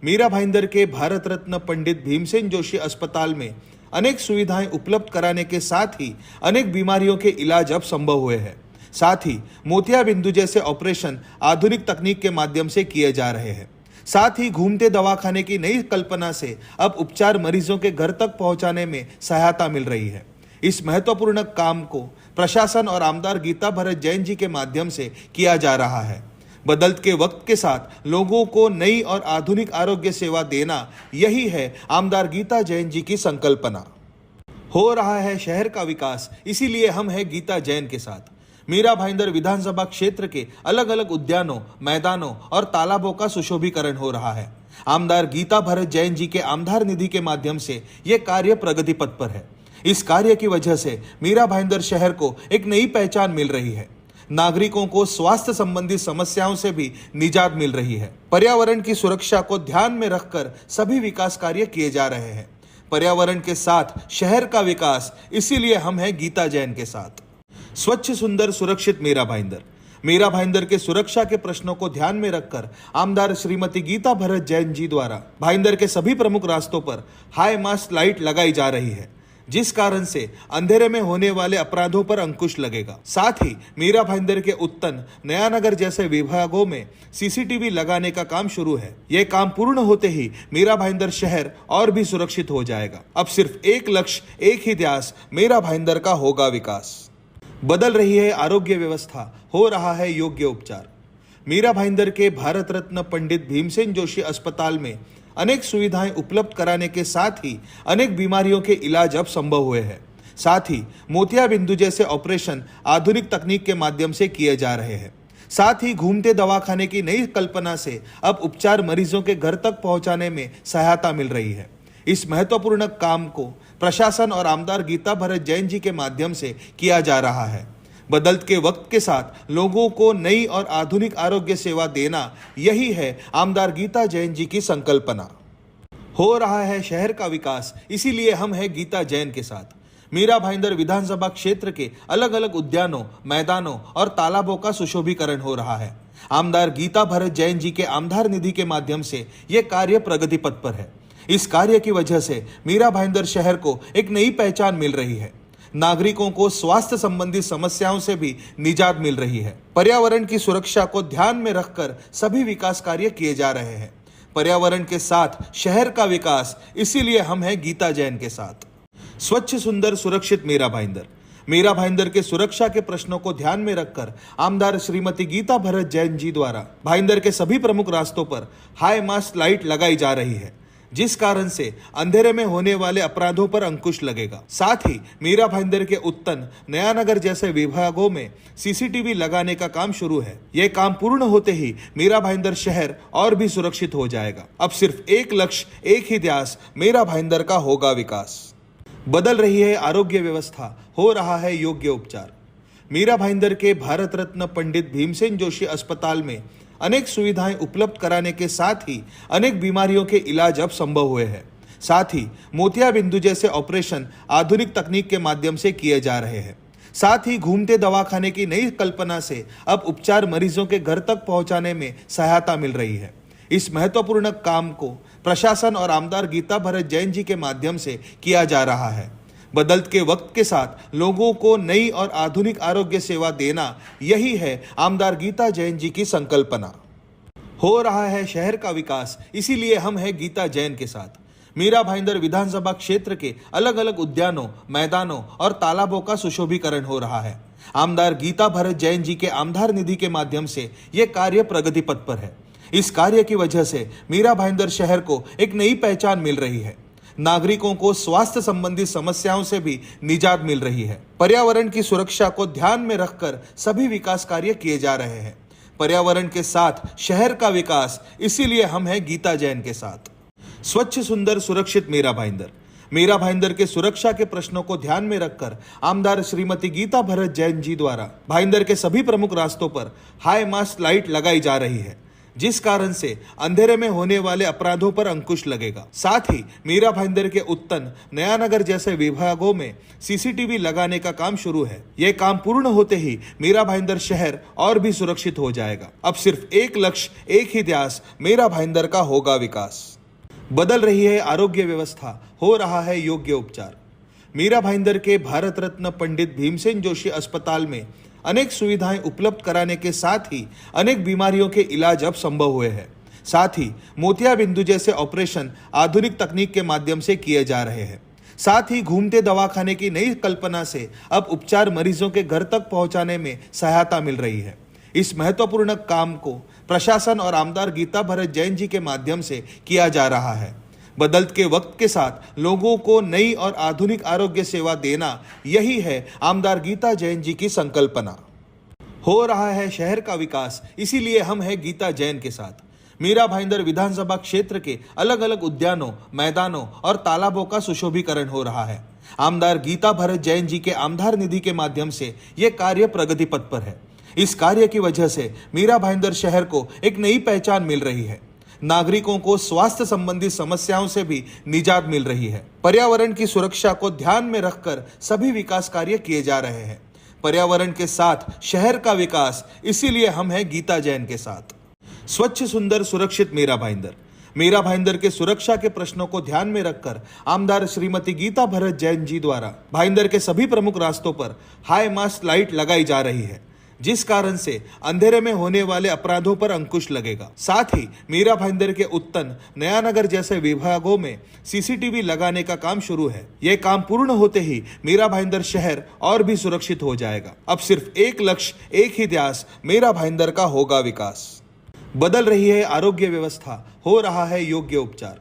मीरा भाईंदर के भारत रत्न पंडित भीमसेन जोशी अस्पताल में अनेक सुविधाएं उपलब्ध कराने के साथ ही अनेक बीमारियों के इलाज अब संभव हुए हैं। साथ ही मोतियाबिंदु जैसे ऑपरेशन आधुनिक तकनीक के माध्यम से किए जा रहे हैं। साथ ही घूमते दवाखाने की नई कल्पना से अब उपचार मरीजों के घर तक पहुंचाने में सहायता मिल रही है। इस महत्वपूर्ण काम को प्रशासन और आमदार गीता भरत जैन जी के माध्यम से किया जा रहा है। बदलते वक्त के साथ लोगों को नई और आधुनिक आरोग्य सेवा देना, यही है आमदार गीता जैन जी की संकल्पना। हो रहा है शहर का विकास, इसीलिए हम हैं गीता जैन के साथ। मीरा भाईंदर विधानसभा क्षेत्र के अलग अलग उद्यानों, मैदानों और तालाबों का सुशोभीकरण हो रहा है। आमदार गीता भरत जैन जी के आमदार निधि के माध्यम से यह कार्य प्रगति पथ पर है। इस कार्य की वजह से मीरा भाईंदर शहर को एक नई पहचान मिल रही है। नागरिकों को स्वास्थ्य संबंधी समस्याओं से भी निजात मिल रही है। पर्यावरण की सुरक्षा को ध्यान में रखकर सभी विकास कार्य किए जा रहे हैं। पर्यावरण के साथ शहर का विकास, इसीलिए हम हैं गीता जैन के साथ। स्वच्छ सुंदर सुरक्षित मीरा भाईंदर। मीरा भाईंदर के सुरक्षा के प्रश्नों को ध्यान में रखकर आमदार श्रीमती गीता भरत जैन जी द्वारा भाईंदर के सभी प्रमुख रास्तों पर हाई मास्ट लाइट लगाई जा रही है, जिस कारण से अंधेरे में होने वाले अपराधों पर अंकुश लगेगा। साथ ही मीरा भाईंदर के उत्तन, नयानगर जैसे विभागों में सीसीटीवी लगाने का काम शुरू है। यह काम पूर्ण होते ही मीरा भाईंदर शहर और भी सुरक्षित हो जाएगा। अब सिर्फ एक लक्ष्य, एक ही ध्यास, मीरा भाईंदर का होगा विकास। बदल रही है आरोग्य व्यवस्था, हो रहा है योग्य उपचार। मीरा भाईंदर के भारत रत्न पंडित भीमसेन जोशी अस्पताल में अनेक सुविधाएं उपलब्ध कराने के साथ ही अनेक बीमारियों के इलाज अब संभव हुए हैं। साथ ही मोतियाबिंदु जैसे ऑपरेशन आधुनिक तकनीक के माध्यम से किए जा रहे हैं। साथ ही घूमते दवाखाने की नई कल्पना से अब उपचार मरीजों के घर तक पहुंचाने में सहायता मिल रही है। इस महत्वपूर्ण काम को प्रशासन और आमदार गीता भरत जैन जी के माध्यम से किया जा रहा है। बदलते वक्त के साथ लोगों को नई और आधुनिक आरोग्य सेवा देना, यही है आमदार गीता जैन जी की संकल्पना। हो रहा है शहर का विकास, इसीलिए हम हैं गीता जैन के साथ। मीरा भाईंदर विधानसभा क्षेत्र के अलग अलग उद्यानों, मैदानों और तालाबों का सुशोभीकरण हो रहा है। आमदार गीता भरत जैन जी के आमदार निधि के माध्यम से यह कार्य प्रगति पथ पर है। इस कार्य की वजह से मीरा भाईंदर शहर को एक नई पहचान मिल रही है। नागरिकों को स्वास्थ्य संबंधी समस्याओं से भी निजात मिल रही है। पर्यावरण की सुरक्षा को ध्यान में रखकर सभी विकास कार्य किए जा रहे हैं। पर्यावरण के साथ शहर का विकास, इसीलिए हम हैं गीता जैन के साथ। स्वच्छ सुंदर सुरक्षित मीरा भाईंदर। मीरा भाईंदर के सुरक्षा के प्रश्नों को ध्यान में रखकर आमदार श्रीमती गीता भरत जैन जी द्वारा भाईंदर के सभी प्रमुख रास्तों पर हाई मास्ट लाइट लगाई जा रही है, जिस कारण से अंधेरे में होने वाले अपराधों पर अंकुश लगेगा। साथ ही मीरा भाईंदर के उत्तन, नयानगर जैसे विभागों में सीसीटीवी लगाने का काम शुरू है। यह काम पूर्ण होते ही मीरा भाईंदर शहर और भी सुरक्षित हो जाएगा। अब सिर्फ एक लक्ष्य, एक ही ध्यास, मीरा भाईंदर का होगा विकास। बदल रही है आरोग्य व्यवस्था, हो रहा है योग्य उपचार। मीरा भाईंदर के भारत रत्न पंडित भीमसेन जोशी अस्पताल में अनेक सुविधाएं उपलब्ध कराने के साथ ही अनेक बीमारियों के इलाज अब संभव हुए हैं। साथ ही मोतियाबिंदु जैसे ऑपरेशन आधुनिक तकनीक के माध्यम से किए जा रहे हैं। साथ ही घूमते दवाखाने की नई कल्पना से अब उपचार मरीजों के घर तक पहुंचाने में सहायता मिल रही है। इस महत्वपूर्ण काम को प्रशासन और आमदार गीता भरत जैन जी के माध्यम से किया जा रहा है। बदलते वक्त के साथ लोगों को नई और आधुनिक आरोग्य सेवा देना, यही है आमदार गीता जैन जी की संकल्पना। हो रहा है शहर का विकास, इसीलिए हम हैं गीता जैन के साथ। मीरा भाईंदर विधानसभा क्षेत्र के अलग अलग उद्यानों, मैदानों और तालाबों का सुशोभीकरण हो रहा है। आमदार गीता भरत जैन जी के आमदार निधि के माध्यम से यह कार्य प्रगति पथ पर है। इस कार्य की वजह से मीरा भाईंदर शहर को एक नई पहचान मिल रही है। नागरिकों को स्वास्थ्य संबंधी समस्याओं से भी निजात मिल रही है। पर्यावरण की सुरक्षा को ध्यान में रखकर सभी विकास कार्य किए जा रहे हैं। पर्यावरण के साथ शहर का विकास, इसीलिए हम हैं गीता जैन के साथ। स्वच्छ सुंदर सुरक्षित मीरा भाईंदर। मीरा भाईंदर के सुरक्षा के प्रश्नों को ध्यान में रखकर आमदार श्रीमती गीता भरत जैन जी द्वारा भाईंदर के सभी प्रमुख रास्तों पर हाई मास्ट लाइट लगाई जा रही है, जिस कारण से अंधेरे में होने वाले अपराधों पर अंकुश लगेगा। साथ ही मीरा भाईंदर के उत्तन, नयानगर जैसे विभागों में सीसीटीवी लगाने का काम शुरू है। यह काम पूर्ण होते ही मीरा भाईंदर शहर और भी सुरक्षित हो जाएगा। अब सिर्फ एक लक्ष्य, एक ही ध्यास, मीरा भाईंदर का होगा विकास। बदल रही है आरोग्य व्यवस्था, हो रहा है योग्य उपचार। मीरा भाईंदर के भारत रत्न पंडित भीमसेन जोशी अस्पताल में अनेक सुविधाएं उपलब्ध कराने के साथ ही अनेक बीमारियों के इलाज अब संभव हुए हैं। साथ ही मोतियाबिंदु जैसे ऑपरेशन आधुनिक तकनीक के माध्यम से किए जा रहे हैं। साथ ही घूमते दवाखाने की नई कल्पना से अब उपचार मरीजों के घर तक पहुंचाने में सहायता मिल रही है। इस महत्वपूर्ण काम को प्रशासन और आमदार गीता भरत जैन जी के माध्यम से किया जा रहा है। बदलते वक्त के साथ लोगों को नई और आधुनिक आरोग्य सेवा देना, यही है आमदार गीता जैन जी की संकल्पना। हो रहा है शहर का विकास, इसीलिए हम हैं गीता जैन के साथ। मीरा भाईंदर विधानसभा क्षेत्र के अलग अलग उद्यानों, मैदानों और तालाबों का सुशोभीकरण हो रहा है। आमदार गीता भरत जैन जी के आमदार निधि के माध्यम से यह कार्य प्रगति पथ पर है। इस कार्य की वजह से मीरा भाईंदर शहर को एक नई पहचान मिल रही है। नागरिकों को स्वास्थ्य संबंधी समस्याओं से भी निजात मिल रही है। पर्यावरण की सुरक्षा को ध्यान में रखकर सभी विकास कार्य किए जा रहे हैं। पर्यावरण के साथ शहर का विकास, इसीलिए हम हैं गीता जैन के साथ। स्वच्छ सुंदर सुरक्षित मेरा भाईंदर के सुरक्षा के प्रश्नों को ध्यान में रखकर आमदार श्रीमती गीता भरत जैन जी द्वारा भाईंदर के सभी प्रमुख रास्तों पर हाई मास्ट लाइट लगाई जा रही है, जिस कारण से अंधेरे में होने वाले अपराधों पर अंकुश लगेगा। साथ ही मीरा भाईंदर के उत्तन, नयानगर जैसे विभागों में सीसीटीवी लगाने का काम शुरू है। यह काम पूर्ण होते ही मीरा भाईंदर शहर और भी सुरक्षित हो जाएगा। अब सिर्फ एक लक्ष्य, एक ही ध्यास, मेरा भाईंदर का होगा विकास। बदल रही है आरोग्य व्यवस्था, हो रहा है योग्य उपचार।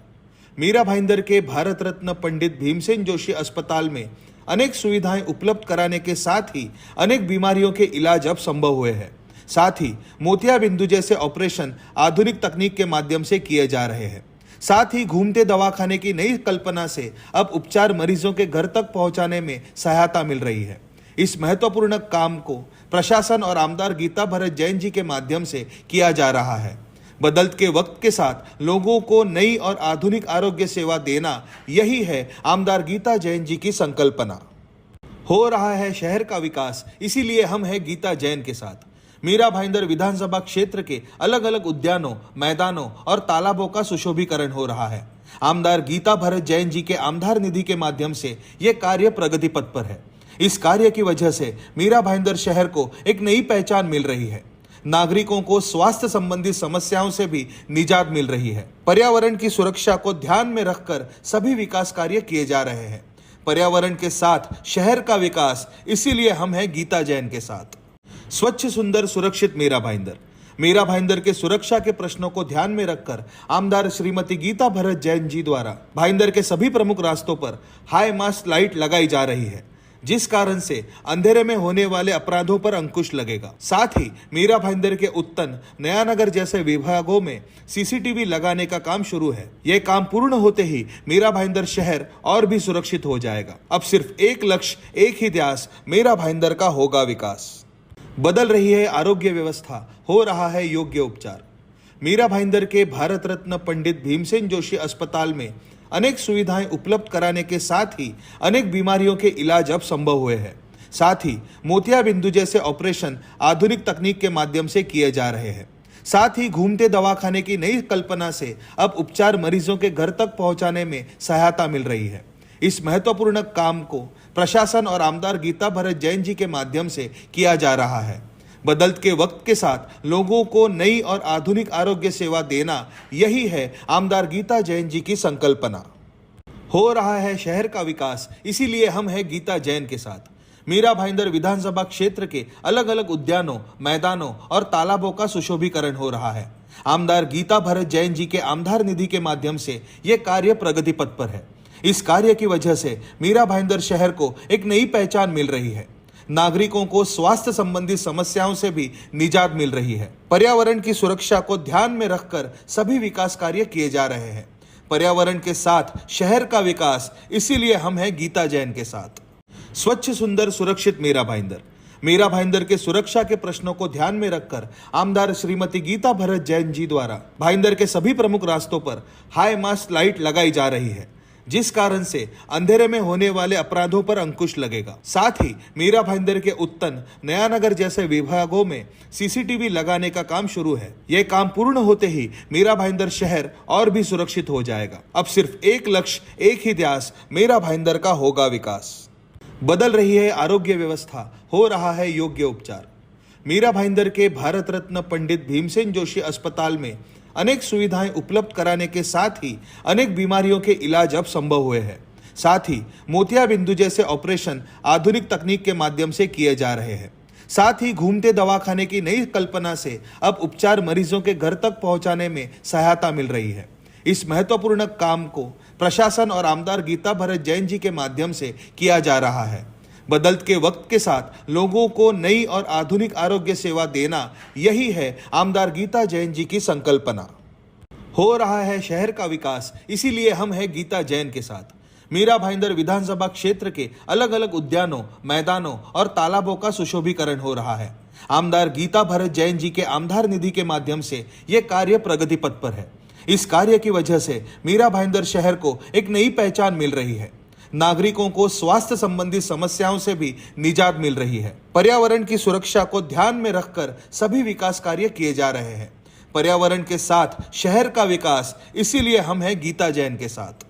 मीरा भाईंदर के भारत रत्न पंडित भीमसेन जोशी अस्पताल में अनेक सुविधाएं उपलब्ध कराने के साथ ही अनेक बीमारियों के इलाज अब संभव हुए हैं। साथ ही मोतियाबिंदु जैसे ऑपरेशन आधुनिक तकनीक के माध्यम से किए जा रहे हैं। साथ ही घूमते दवाखाने की नई कल्पना से अब उपचार मरीजों के घर तक पहुंचाने में सहायता मिल रही है। इस महत्वपूर्ण काम को प्रशासन और आमदार गीता भरत जैन जी के माध्यम से किया जा रहा है। बदलते के वक्त के साथ लोगों को नई और आधुनिक आरोग्य सेवा देना, यही है आमदार गीता जैन जी की संकल्पना। हो रहा है शहर का विकास, इसीलिए हम हैं गीता जैन के साथ। मीरा भाईंदर विधानसभा क्षेत्र के अलग अलग उद्यानों, मैदानों और तालाबों का सुशोभीकरण हो रहा है। आमदार गीता भरत जैन जी के आमदार निधि के माध्यम से यह कार्य प्रगति पथ पर है। इस कार्य की वजह से मीरा भाईंदर शहर को एक नई पहचान मिल रही है। नागरिकों को स्वास्थ्य संबंधी समस्याओं से भी निजात मिल रही है। पर्यावरण की सुरक्षा को ध्यान में रखकर सभी विकास कार्य किए जा रहे हैं। पर्यावरण के साथ शहर का विकास, इसीलिए हम हैं गीता जैन के साथ। स्वच्छ सुंदर सुरक्षित मेरा भाईंदर के सुरक्षा के प्रश्नों को ध्यान में रखकर आमदार श्रीमती गीता भरत जैन जी द्वारा भाईंदर के सभी प्रमुख रास्तों पर हाई मास्ट लाइट लगाई जा रही है, जिस कारण से अंधेरे में होने वाले अपराधों पर अंकुश लगेगा। साथ ही मीरा भाईंदर के उत्तन, नयानगर जैसे विभागों में सीसीटीवी लगाने का काम शुरू है। यह काम पूर्ण होते ही मीरा भाईंदर शहर और भी सुरक्षित हो जाएगा। अब सिर्फ एक लक्ष्य, एक ही ध्यास, मेरा भाईंदर का होगा विकास। बदल रही है आरोग्य व्यवस्था, हो रहा है योग्य उपचार। मीरा भाईंदर के भारत रत्न पंडित भीमसेन जोशी अस्पताल में अनेक सुविधाएं उपलब्ध कराने के साथ ही अनेक बीमारियों के इलाज अब संभव हुए हैं। साथ ही मोतियाबिंदु जैसे ऑपरेशन आधुनिक तकनीक के माध्यम से किए जा रहे हैं। साथ ही घूमते दवाखाने की नई कल्पना से अब उपचार मरीजों के घर तक पहुंचाने में सहायता मिल रही है। इस महत्वपूर्ण काम को प्रशासन और आमदार गीता भरत जैन जी के माध्यम से किया जा रहा है। बदलते के वक्त के साथ लोगों को नई और आधुनिक आरोग्य सेवा देना, यही है आमदार गीता जैन जी की संकल्पना। हो रहा है शहर का विकास, इसीलिए हम हैं गीता जैन के साथ। मीरा भाईंदर विधानसभा क्षेत्र के अलग अलग उद्यानों, मैदानों और तालाबों का सुशोभीकरण हो रहा है। आमदार गीता भरत जैन जी के आमदार निधि के माध्यम से यह कार्य प्रगति पथ पर है। इस कार्य की वजह से मीरा भाईंदर शहर को एक नई पहचान मिल रही है। नागरिकों को स्वास्थ्य संबंधी समस्याओं से भी निजात मिल रही है। पर्यावरण की सुरक्षा को ध्यान में रखकर सभी विकास कार्य किए जा रहे हैं। पर्यावरण के साथ शहर का विकास, इसीलिए हम हैं गीता जैन के साथ। स्वच्छ सुंदर सुरक्षित मेरा भाईंदर के सुरक्षा के प्रश्नों को ध्यान में रखकर आमदार श्रीमती गीता भरत जैन जी द्वारा भाईंदर के सभी प्रमुख रास्तों पर हाई मास्ट लाइट लगाई जा रही है, जिस कारण से अंधेरे में होने वाले अपराधों पर अंकुश लगेगा। साथ ही मीरा भाईंदर के उत्तन, नयानगर जैसे विभागों में सीसीटीवी लगाने का काम शुरू है। यह काम पूर्ण होते ही मीरा भाईंदर शहर और भी सुरक्षित हो जाएगा। अब सिर्फ एक लक्ष्य, एक ही ध्यास, मेरा भाईंदर का होगा विकास। बदल रही है आरोग्य व्यवस्था, हो रहा है योग्य उपचार। मीरा भाईंदर के भारत रत्न पंडित भीमसेन जोशी अस्पताल में अनेक सुविधाएं उपलब्ध कराने के साथ ही अनेक बीमारियों के इलाज अब संभव हुए हैं। साथ ही मोतियाबिंदु जैसे ऑपरेशन आधुनिक तकनीक के माध्यम से किए जा रहे हैं। साथ ही घूमते दवाखाने की नई कल्पना से अब उपचार मरीजों के घर तक पहुंचाने में सहायता मिल रही है। इस महत्वपूर्ण काम को प्रशासन और आमदार गीता भरत जैन जी के माध्यम से किया जा रहा है। बदलते के वक्त के साथ लोगों को नई और आधुनिक आरोग्य सेवा देना, यही है आमदार गीता जैन जी की संकल्पना। हो रहा है शहर का विकास, इसीलिए हम हैं गीता जैन के साथ। मीरा भाईंदर विधानसभा क्षेत्र के अलग अलग उद्यानों, मैदानों और तालाबों का सुशोभीकरण हो रहा है। आमदार गीता भरत जैन जी के आमदार निधि के माध्यम से यह कार्य प्रगति पथ पर है। इस कार्य की वजह से मीरा भाईंदर शहर को एक नई पहचान मिल रही है। नागरिकों को स्वास्थ्य संबंधी समस्याओं से भी निजात मिल रही है। पर्यावरण की सुरक्षा को ध्यान में रखकर सभी विकास कार्य किए जा रहे हैं। पर्यावरण के साथ शहर का विकास, इसीलिए हम हैं गीता जैन के साथ।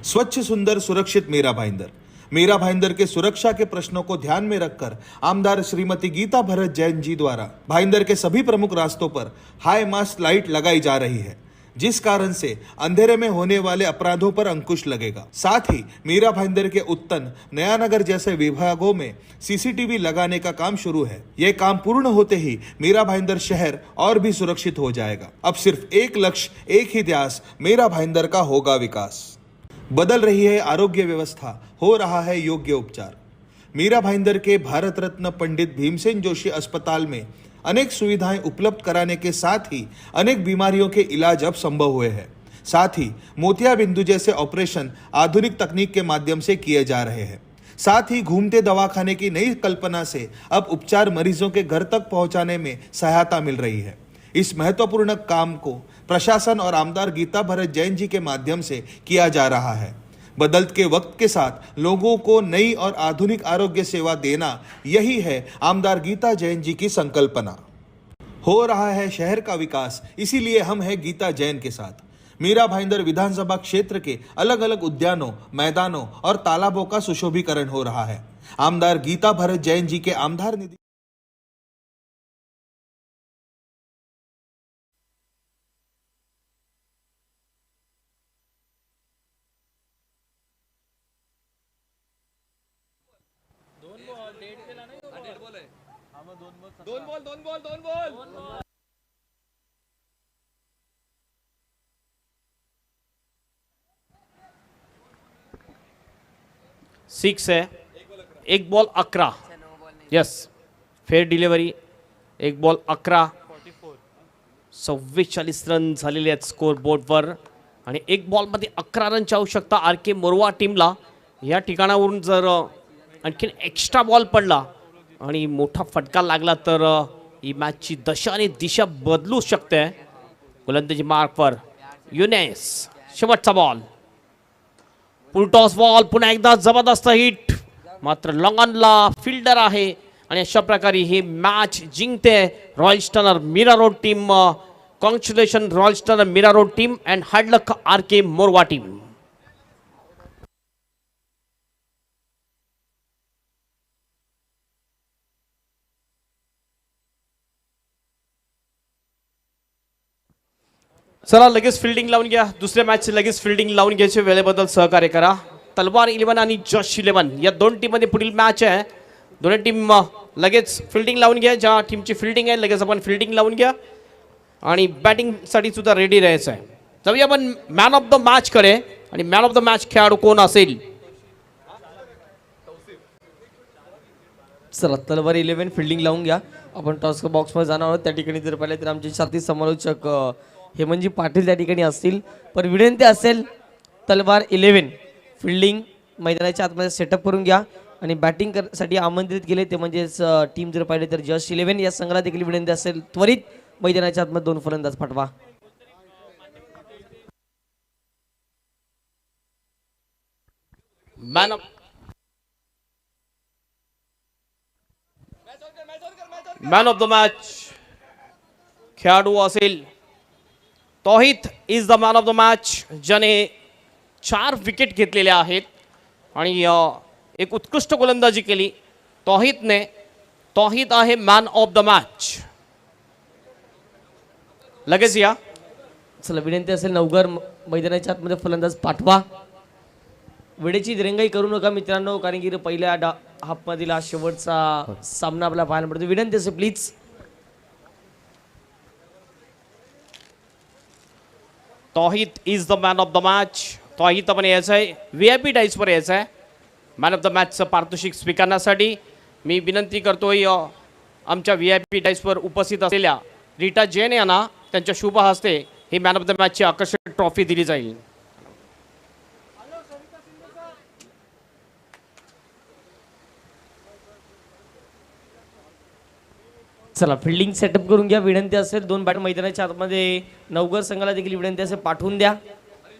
स्वच्छ सुंदर सुरक्षित मीरा भाईंदर। मीरा भाईंदर के सुरक्षा के प्रश्नों को ध्यान में रखकर आमदार श्रीमती गीता भरत जैन जी द्वारा भाईंदर के सभी प्रमुख रास्तों पर हाई मास्ट लाइट लगाई जा रही है, जिस कारण से अंधेरे में होने वाले अपराधों पर अंकुश लगेगा। साथ ही मीरा भाईंदर के उत्तन, नयानगर जैसे विभागों में सीसीटीवी लगाने का काम शुरू है। यह काम पूर्ण होते ही मीरा भाईंदर शहर और भी सुरक्षित हो जाएगा। अब सिर्फ एक लक्ष्य, एक ही ध्यास, मीरा भाईंदर का होगा विकास। बदल रही है आरोग्य व्यवस्था, हो रहा है योग्य उपचार। मीरा भाईंदर के भारत रत्न पंडित भीमसेन जोशी अस्पताल में अनेक सुविधाएं उपलब्ध कराने के साथ ही अनेक बीमारियों के इलाज अब संभव हुए हैं। साथ ही मोतियाबिंदु जैसे ऑपरेशन आधुनिक तकनीक के माध्यम से किए जा रहे हैं। साथ ही घूमते दवाखाने की नई कल्पना से अब उपचार मरीजों के घर तक पहुंचाने में सहायता मिल रही है। इस महत्वपूर्ण काम को प्रशासन और आमदार गीता भरत जैन जी के माध्यम से किया जा रहा है। बदलते के वक्त के साथ लोगों को नई और आधुनिक आरोग्य सेवा देना, यही है आमदार गीता जैन जी की संकल्पना। हो रहा है शहर का विकास, इसीलिए हम हैं गीता जैन के साथ। मीरा भाईंदर विधानसभा क्षेत्र के अलग अलग उद्यानों, मैदानों और तालाबों का सुशोभीकरण हो रहा है। आमदार गीता भरत जैन जी के आमदार निधि दोन बॉल 6 है, एक बॉल 11, यस, फेअर डिलिव्हरी, एक बॉल 11, 44 रन झालेले आहेत स्कोर बोर्डवर आणि एक बॉलमध्ये 11 रनची आवश्यकता आर के मोरवा टीमला। या ठिकाणावरून जर आणखीन एक्स्ट्रा बॉल पडला आणि मोठा फटका लागला तर ही मॅचची दशा आणि दिशा बदलू शकते। गोलंदाजी मार्कवर युनेस, शेवटचा बॉल, पुलटॉस बॉल, पुन्हा एकदा जबरदस्त हिट, मात्र लॉंगॉनला फिल्डर आहे आणि अशा प्रकारे ही मॅच जिंकते royal stunner Mira road team. Congratulation royal stunner Mira road team and hard luck R K Morwa team. चला लगेच फिल्डिंग लावून घ्या, दुसऱ्या मॅचची लगेच फिल्डिंग लावून घ्यायची वेळेबद्दल सहकार्य करा। तलवार 11 आणि जश 11 या दोन टीममध्ये पुढील मॅच आहे। दोन्ही टीम लगेच फिल्डिंग लावून घ्या, ज्या टीमची फिल्डिंग आहे लगेच आपण फिल्डिंग लावून घ्या आणि बॅटिंगसाठी सुद्धा रेडी राहायचं आहे। जाऊया आपण मॅन ऑफ द मॅच कडे, आणि मॅन ऑफ द मॅच खेळाडू कोण असेल? चला तलवार 11 फिल्डिंग लावून घ्या। आपण टॉस बॉक्समध्ये जाणार आहोत। त्या ठिकाणी जर पाहिले तर आमचे साथी समालोचक हेमंतजी पाटील त्या ठिकाणी असतील, पण विनंती असेल तलवार 11 फिल्डिंग मैदानाच्या आतमध्ये सेटअप करून घ्या आणि बॅटिंग साठी आमंत्रित केले ते म्हणजेच टीम जर पाहिले तर जश 11 या संघाला देखील विनंती असेल त्वरित मैदानाच्या आतमध्ये 2 फलंदाज पाठवा। मॅन ऑफ द मॅच खेळाडू असेल Tauheed is the man of the match, ज्याने 4 विकेट घेतलेल्या आहेत आणि एक उत्कृष्ट गोलंदाजी केली तौहीदने। तौहीद आहे मॅन ऑफ द मॅच। लगेच या। चला विनंती असेल नवघर मैदानाच्या आतमध्ये फलंदाज पाठवा। वेळेची दिरंगाई करू नका मित्रांनो, कारण की पहिल्या हाफमधील हा शेवटचा सामना आपला पाहायला मिळतो। विनंती असेल please. Tauheed is the man of the match. Tauheed पण यायचं आहे, VIP डाईसवर यायचं आहे मॅन ऑफ द मॅचचं पारितोषिक स्वीकारण्यासाठी। मी विनंती करतोय आमच्या VIP डाईसवर उपस्थित असलेल्या रीटा जैन यांना त्यांच्या शुभ हस्ते ही मॅन ऑफ द मॅचची आकर्षक ट्रॉफी दिली जाईल। चला फिल्डिंग सेटअप करून घ्या. विनंती असेल 2 बॅट मैदानाच्या आतमध्ये नवघर संघाला देखील विनंती असेल पाठवून द्या.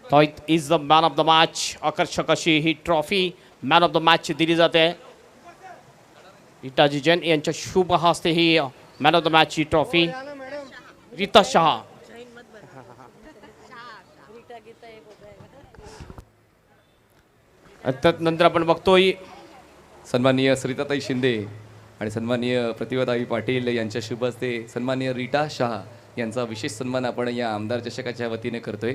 थॉइट is the man of the match. आकर्षक अशी ही trophy man of the match दिली जाते. रीटाजी जैन यांच्या शुभ हस्ते ही मॅन ऑफ द मॅचची ट्रॉफी रीता शहा. त्यानंतर आपण बघतोय सन्माननीय सरिताताई शिंदे आणि सन्माननीय प्रतिभाताई पाटील यांच्या शुभ हस्ते सन्माननीय रीटा शहा यांचा विशेष सन्मान आपण या आमदार चषकाच्या वतीने करतोय.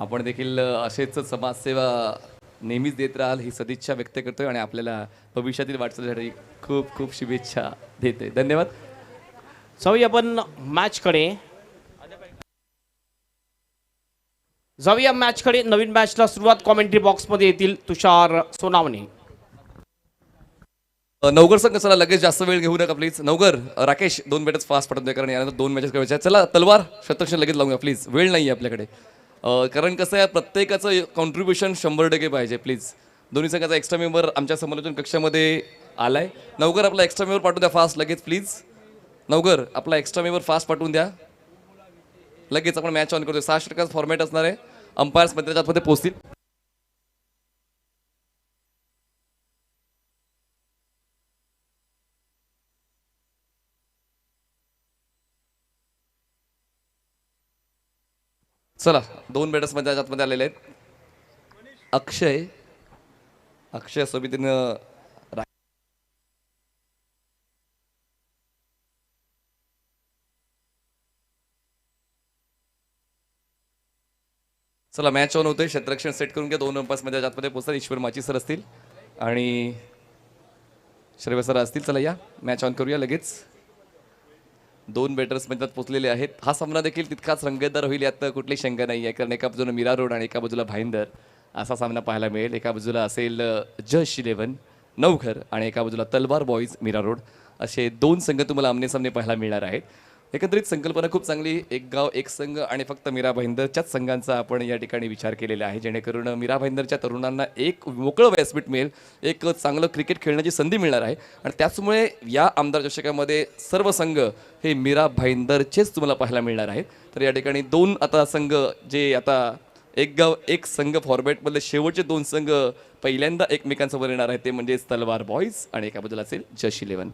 आपण देखील असेच समाजसेवा नेहमीच देत राहाल ही सदिच्छा व्यक्त करतोय आणि आपल्याला भविष्यातील वाटचालीसाठी खूप खूप शुभेच्छा देतोय. धन्यवाद. जाऊया आपण मॅचकडे. जाऊया मॅचकडे. नवीन मॅचला सुरुवात कॉमेंट्री बॉक्समध्ये येतील तुषार सोनावणे. नवगर संघ चला लगेच जास्त वेळ घेऊ नका प्लीज. नवगर राकेश 2 बॅटच फास्ट पाठवून द्या कारण यानंतर 2 मॅचेस खेळायच्या. चला तलवार शतरक्षण लगेच लावूया प्लीज. वेळ नाही आहे आपल्याकडे. कारण कसं आहे प्रत्येकाचं कॉन्ट्रीब्युशन 100% पाहिजे प्लीज. दोन्ही संघाचा एक्स्ट्रा मेंबर आमच्या समालोचन कक्षामध्ये आलाय. नवगर आपला एक्स्ट्रा मेंबर पाठवून द्या फास्ट लगेच प्लीज. नवगर आपला एक्स्ट्रा मेंबर फास्ट पाठवून द्या लगेच. आपण मॅच ऑन करतोय. 6 षटकाचा फॉर्मॅट असणार आहे. अंपायर्स मैदानामध्ये पोहोचतील. चला 2 बॅटर्स मैदानामध्ये आलेले आहेत. अक्षय सोबतीनं चला मॅच ऑन होतोय. क्षेत्ररक्षण सेट करून घ्या. 2 अंपायर्स मध्ये आतमध्ये पोहोचतात. ईश्वर माची सर असतील आणि श्रेय सर असतील. चला या मॅच ऑन करूया लगेच. 2 बॅटर्स मैदानात पोहोचलेले आहेत. हा सामना देखील तितकाच रंगतदार होईल यात कुठली शंका नाही आहे कारण एका बाजूला मीरा रोड आणि एका बाजूला भाईंदर असा सामना पाहायला मिळेल. एका बाजूला असेल जश 11 नवघर आणि एका बाजूला तलवार बॉईज मीरा रोड असे 2 संघ तुम्हाला आमनेसामने पाहायला मिळणार आहेत. एकंदरीत संकल्पना खूप चांगली. एक गाव एक संघ आणि फक्त मीरा भाईंदरच्याच संघांचा आपण या ठिकाणी विचार केलेला आहे जेणेकरून मीरा भाईंदरच्या तरुणांना एक मोकळं व्यासपीठ मिळेल. एक चांगलं क्रिकेट खेळण्याची संधी मिळणार आहे आणि त्याचमुळे या आमदार चषकामध्ये सर्व संघ हे मीरा भाईंदरचेच तुम्हाला पाहायला मिळणार आहेत. तर या ठिकाणी 2 आता संघ जे आता एक गाव एक संघ फॉर्मॅटमधले शेवटचे 2 संघ पहिल्यांदा एकमेकांसमोर येणार आहेत ते म्हणजे तलवार बॉईज आणि एका बाजूला असेल जश 11.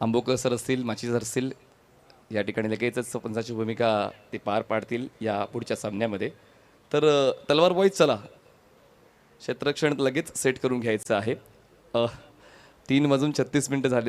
आंबोकर सर असतील माची सर असतील या ठिकाणी लगेचच पंचाची भूमिका ते पार पाडतील या पुढच्या सामन्यामध्ये. तर तलवार बॉईज चला क्षेत्ररक्षण लगेच सेट करून घ्यायचं आहे. 3 वाजून 36 मिनिटं झाली.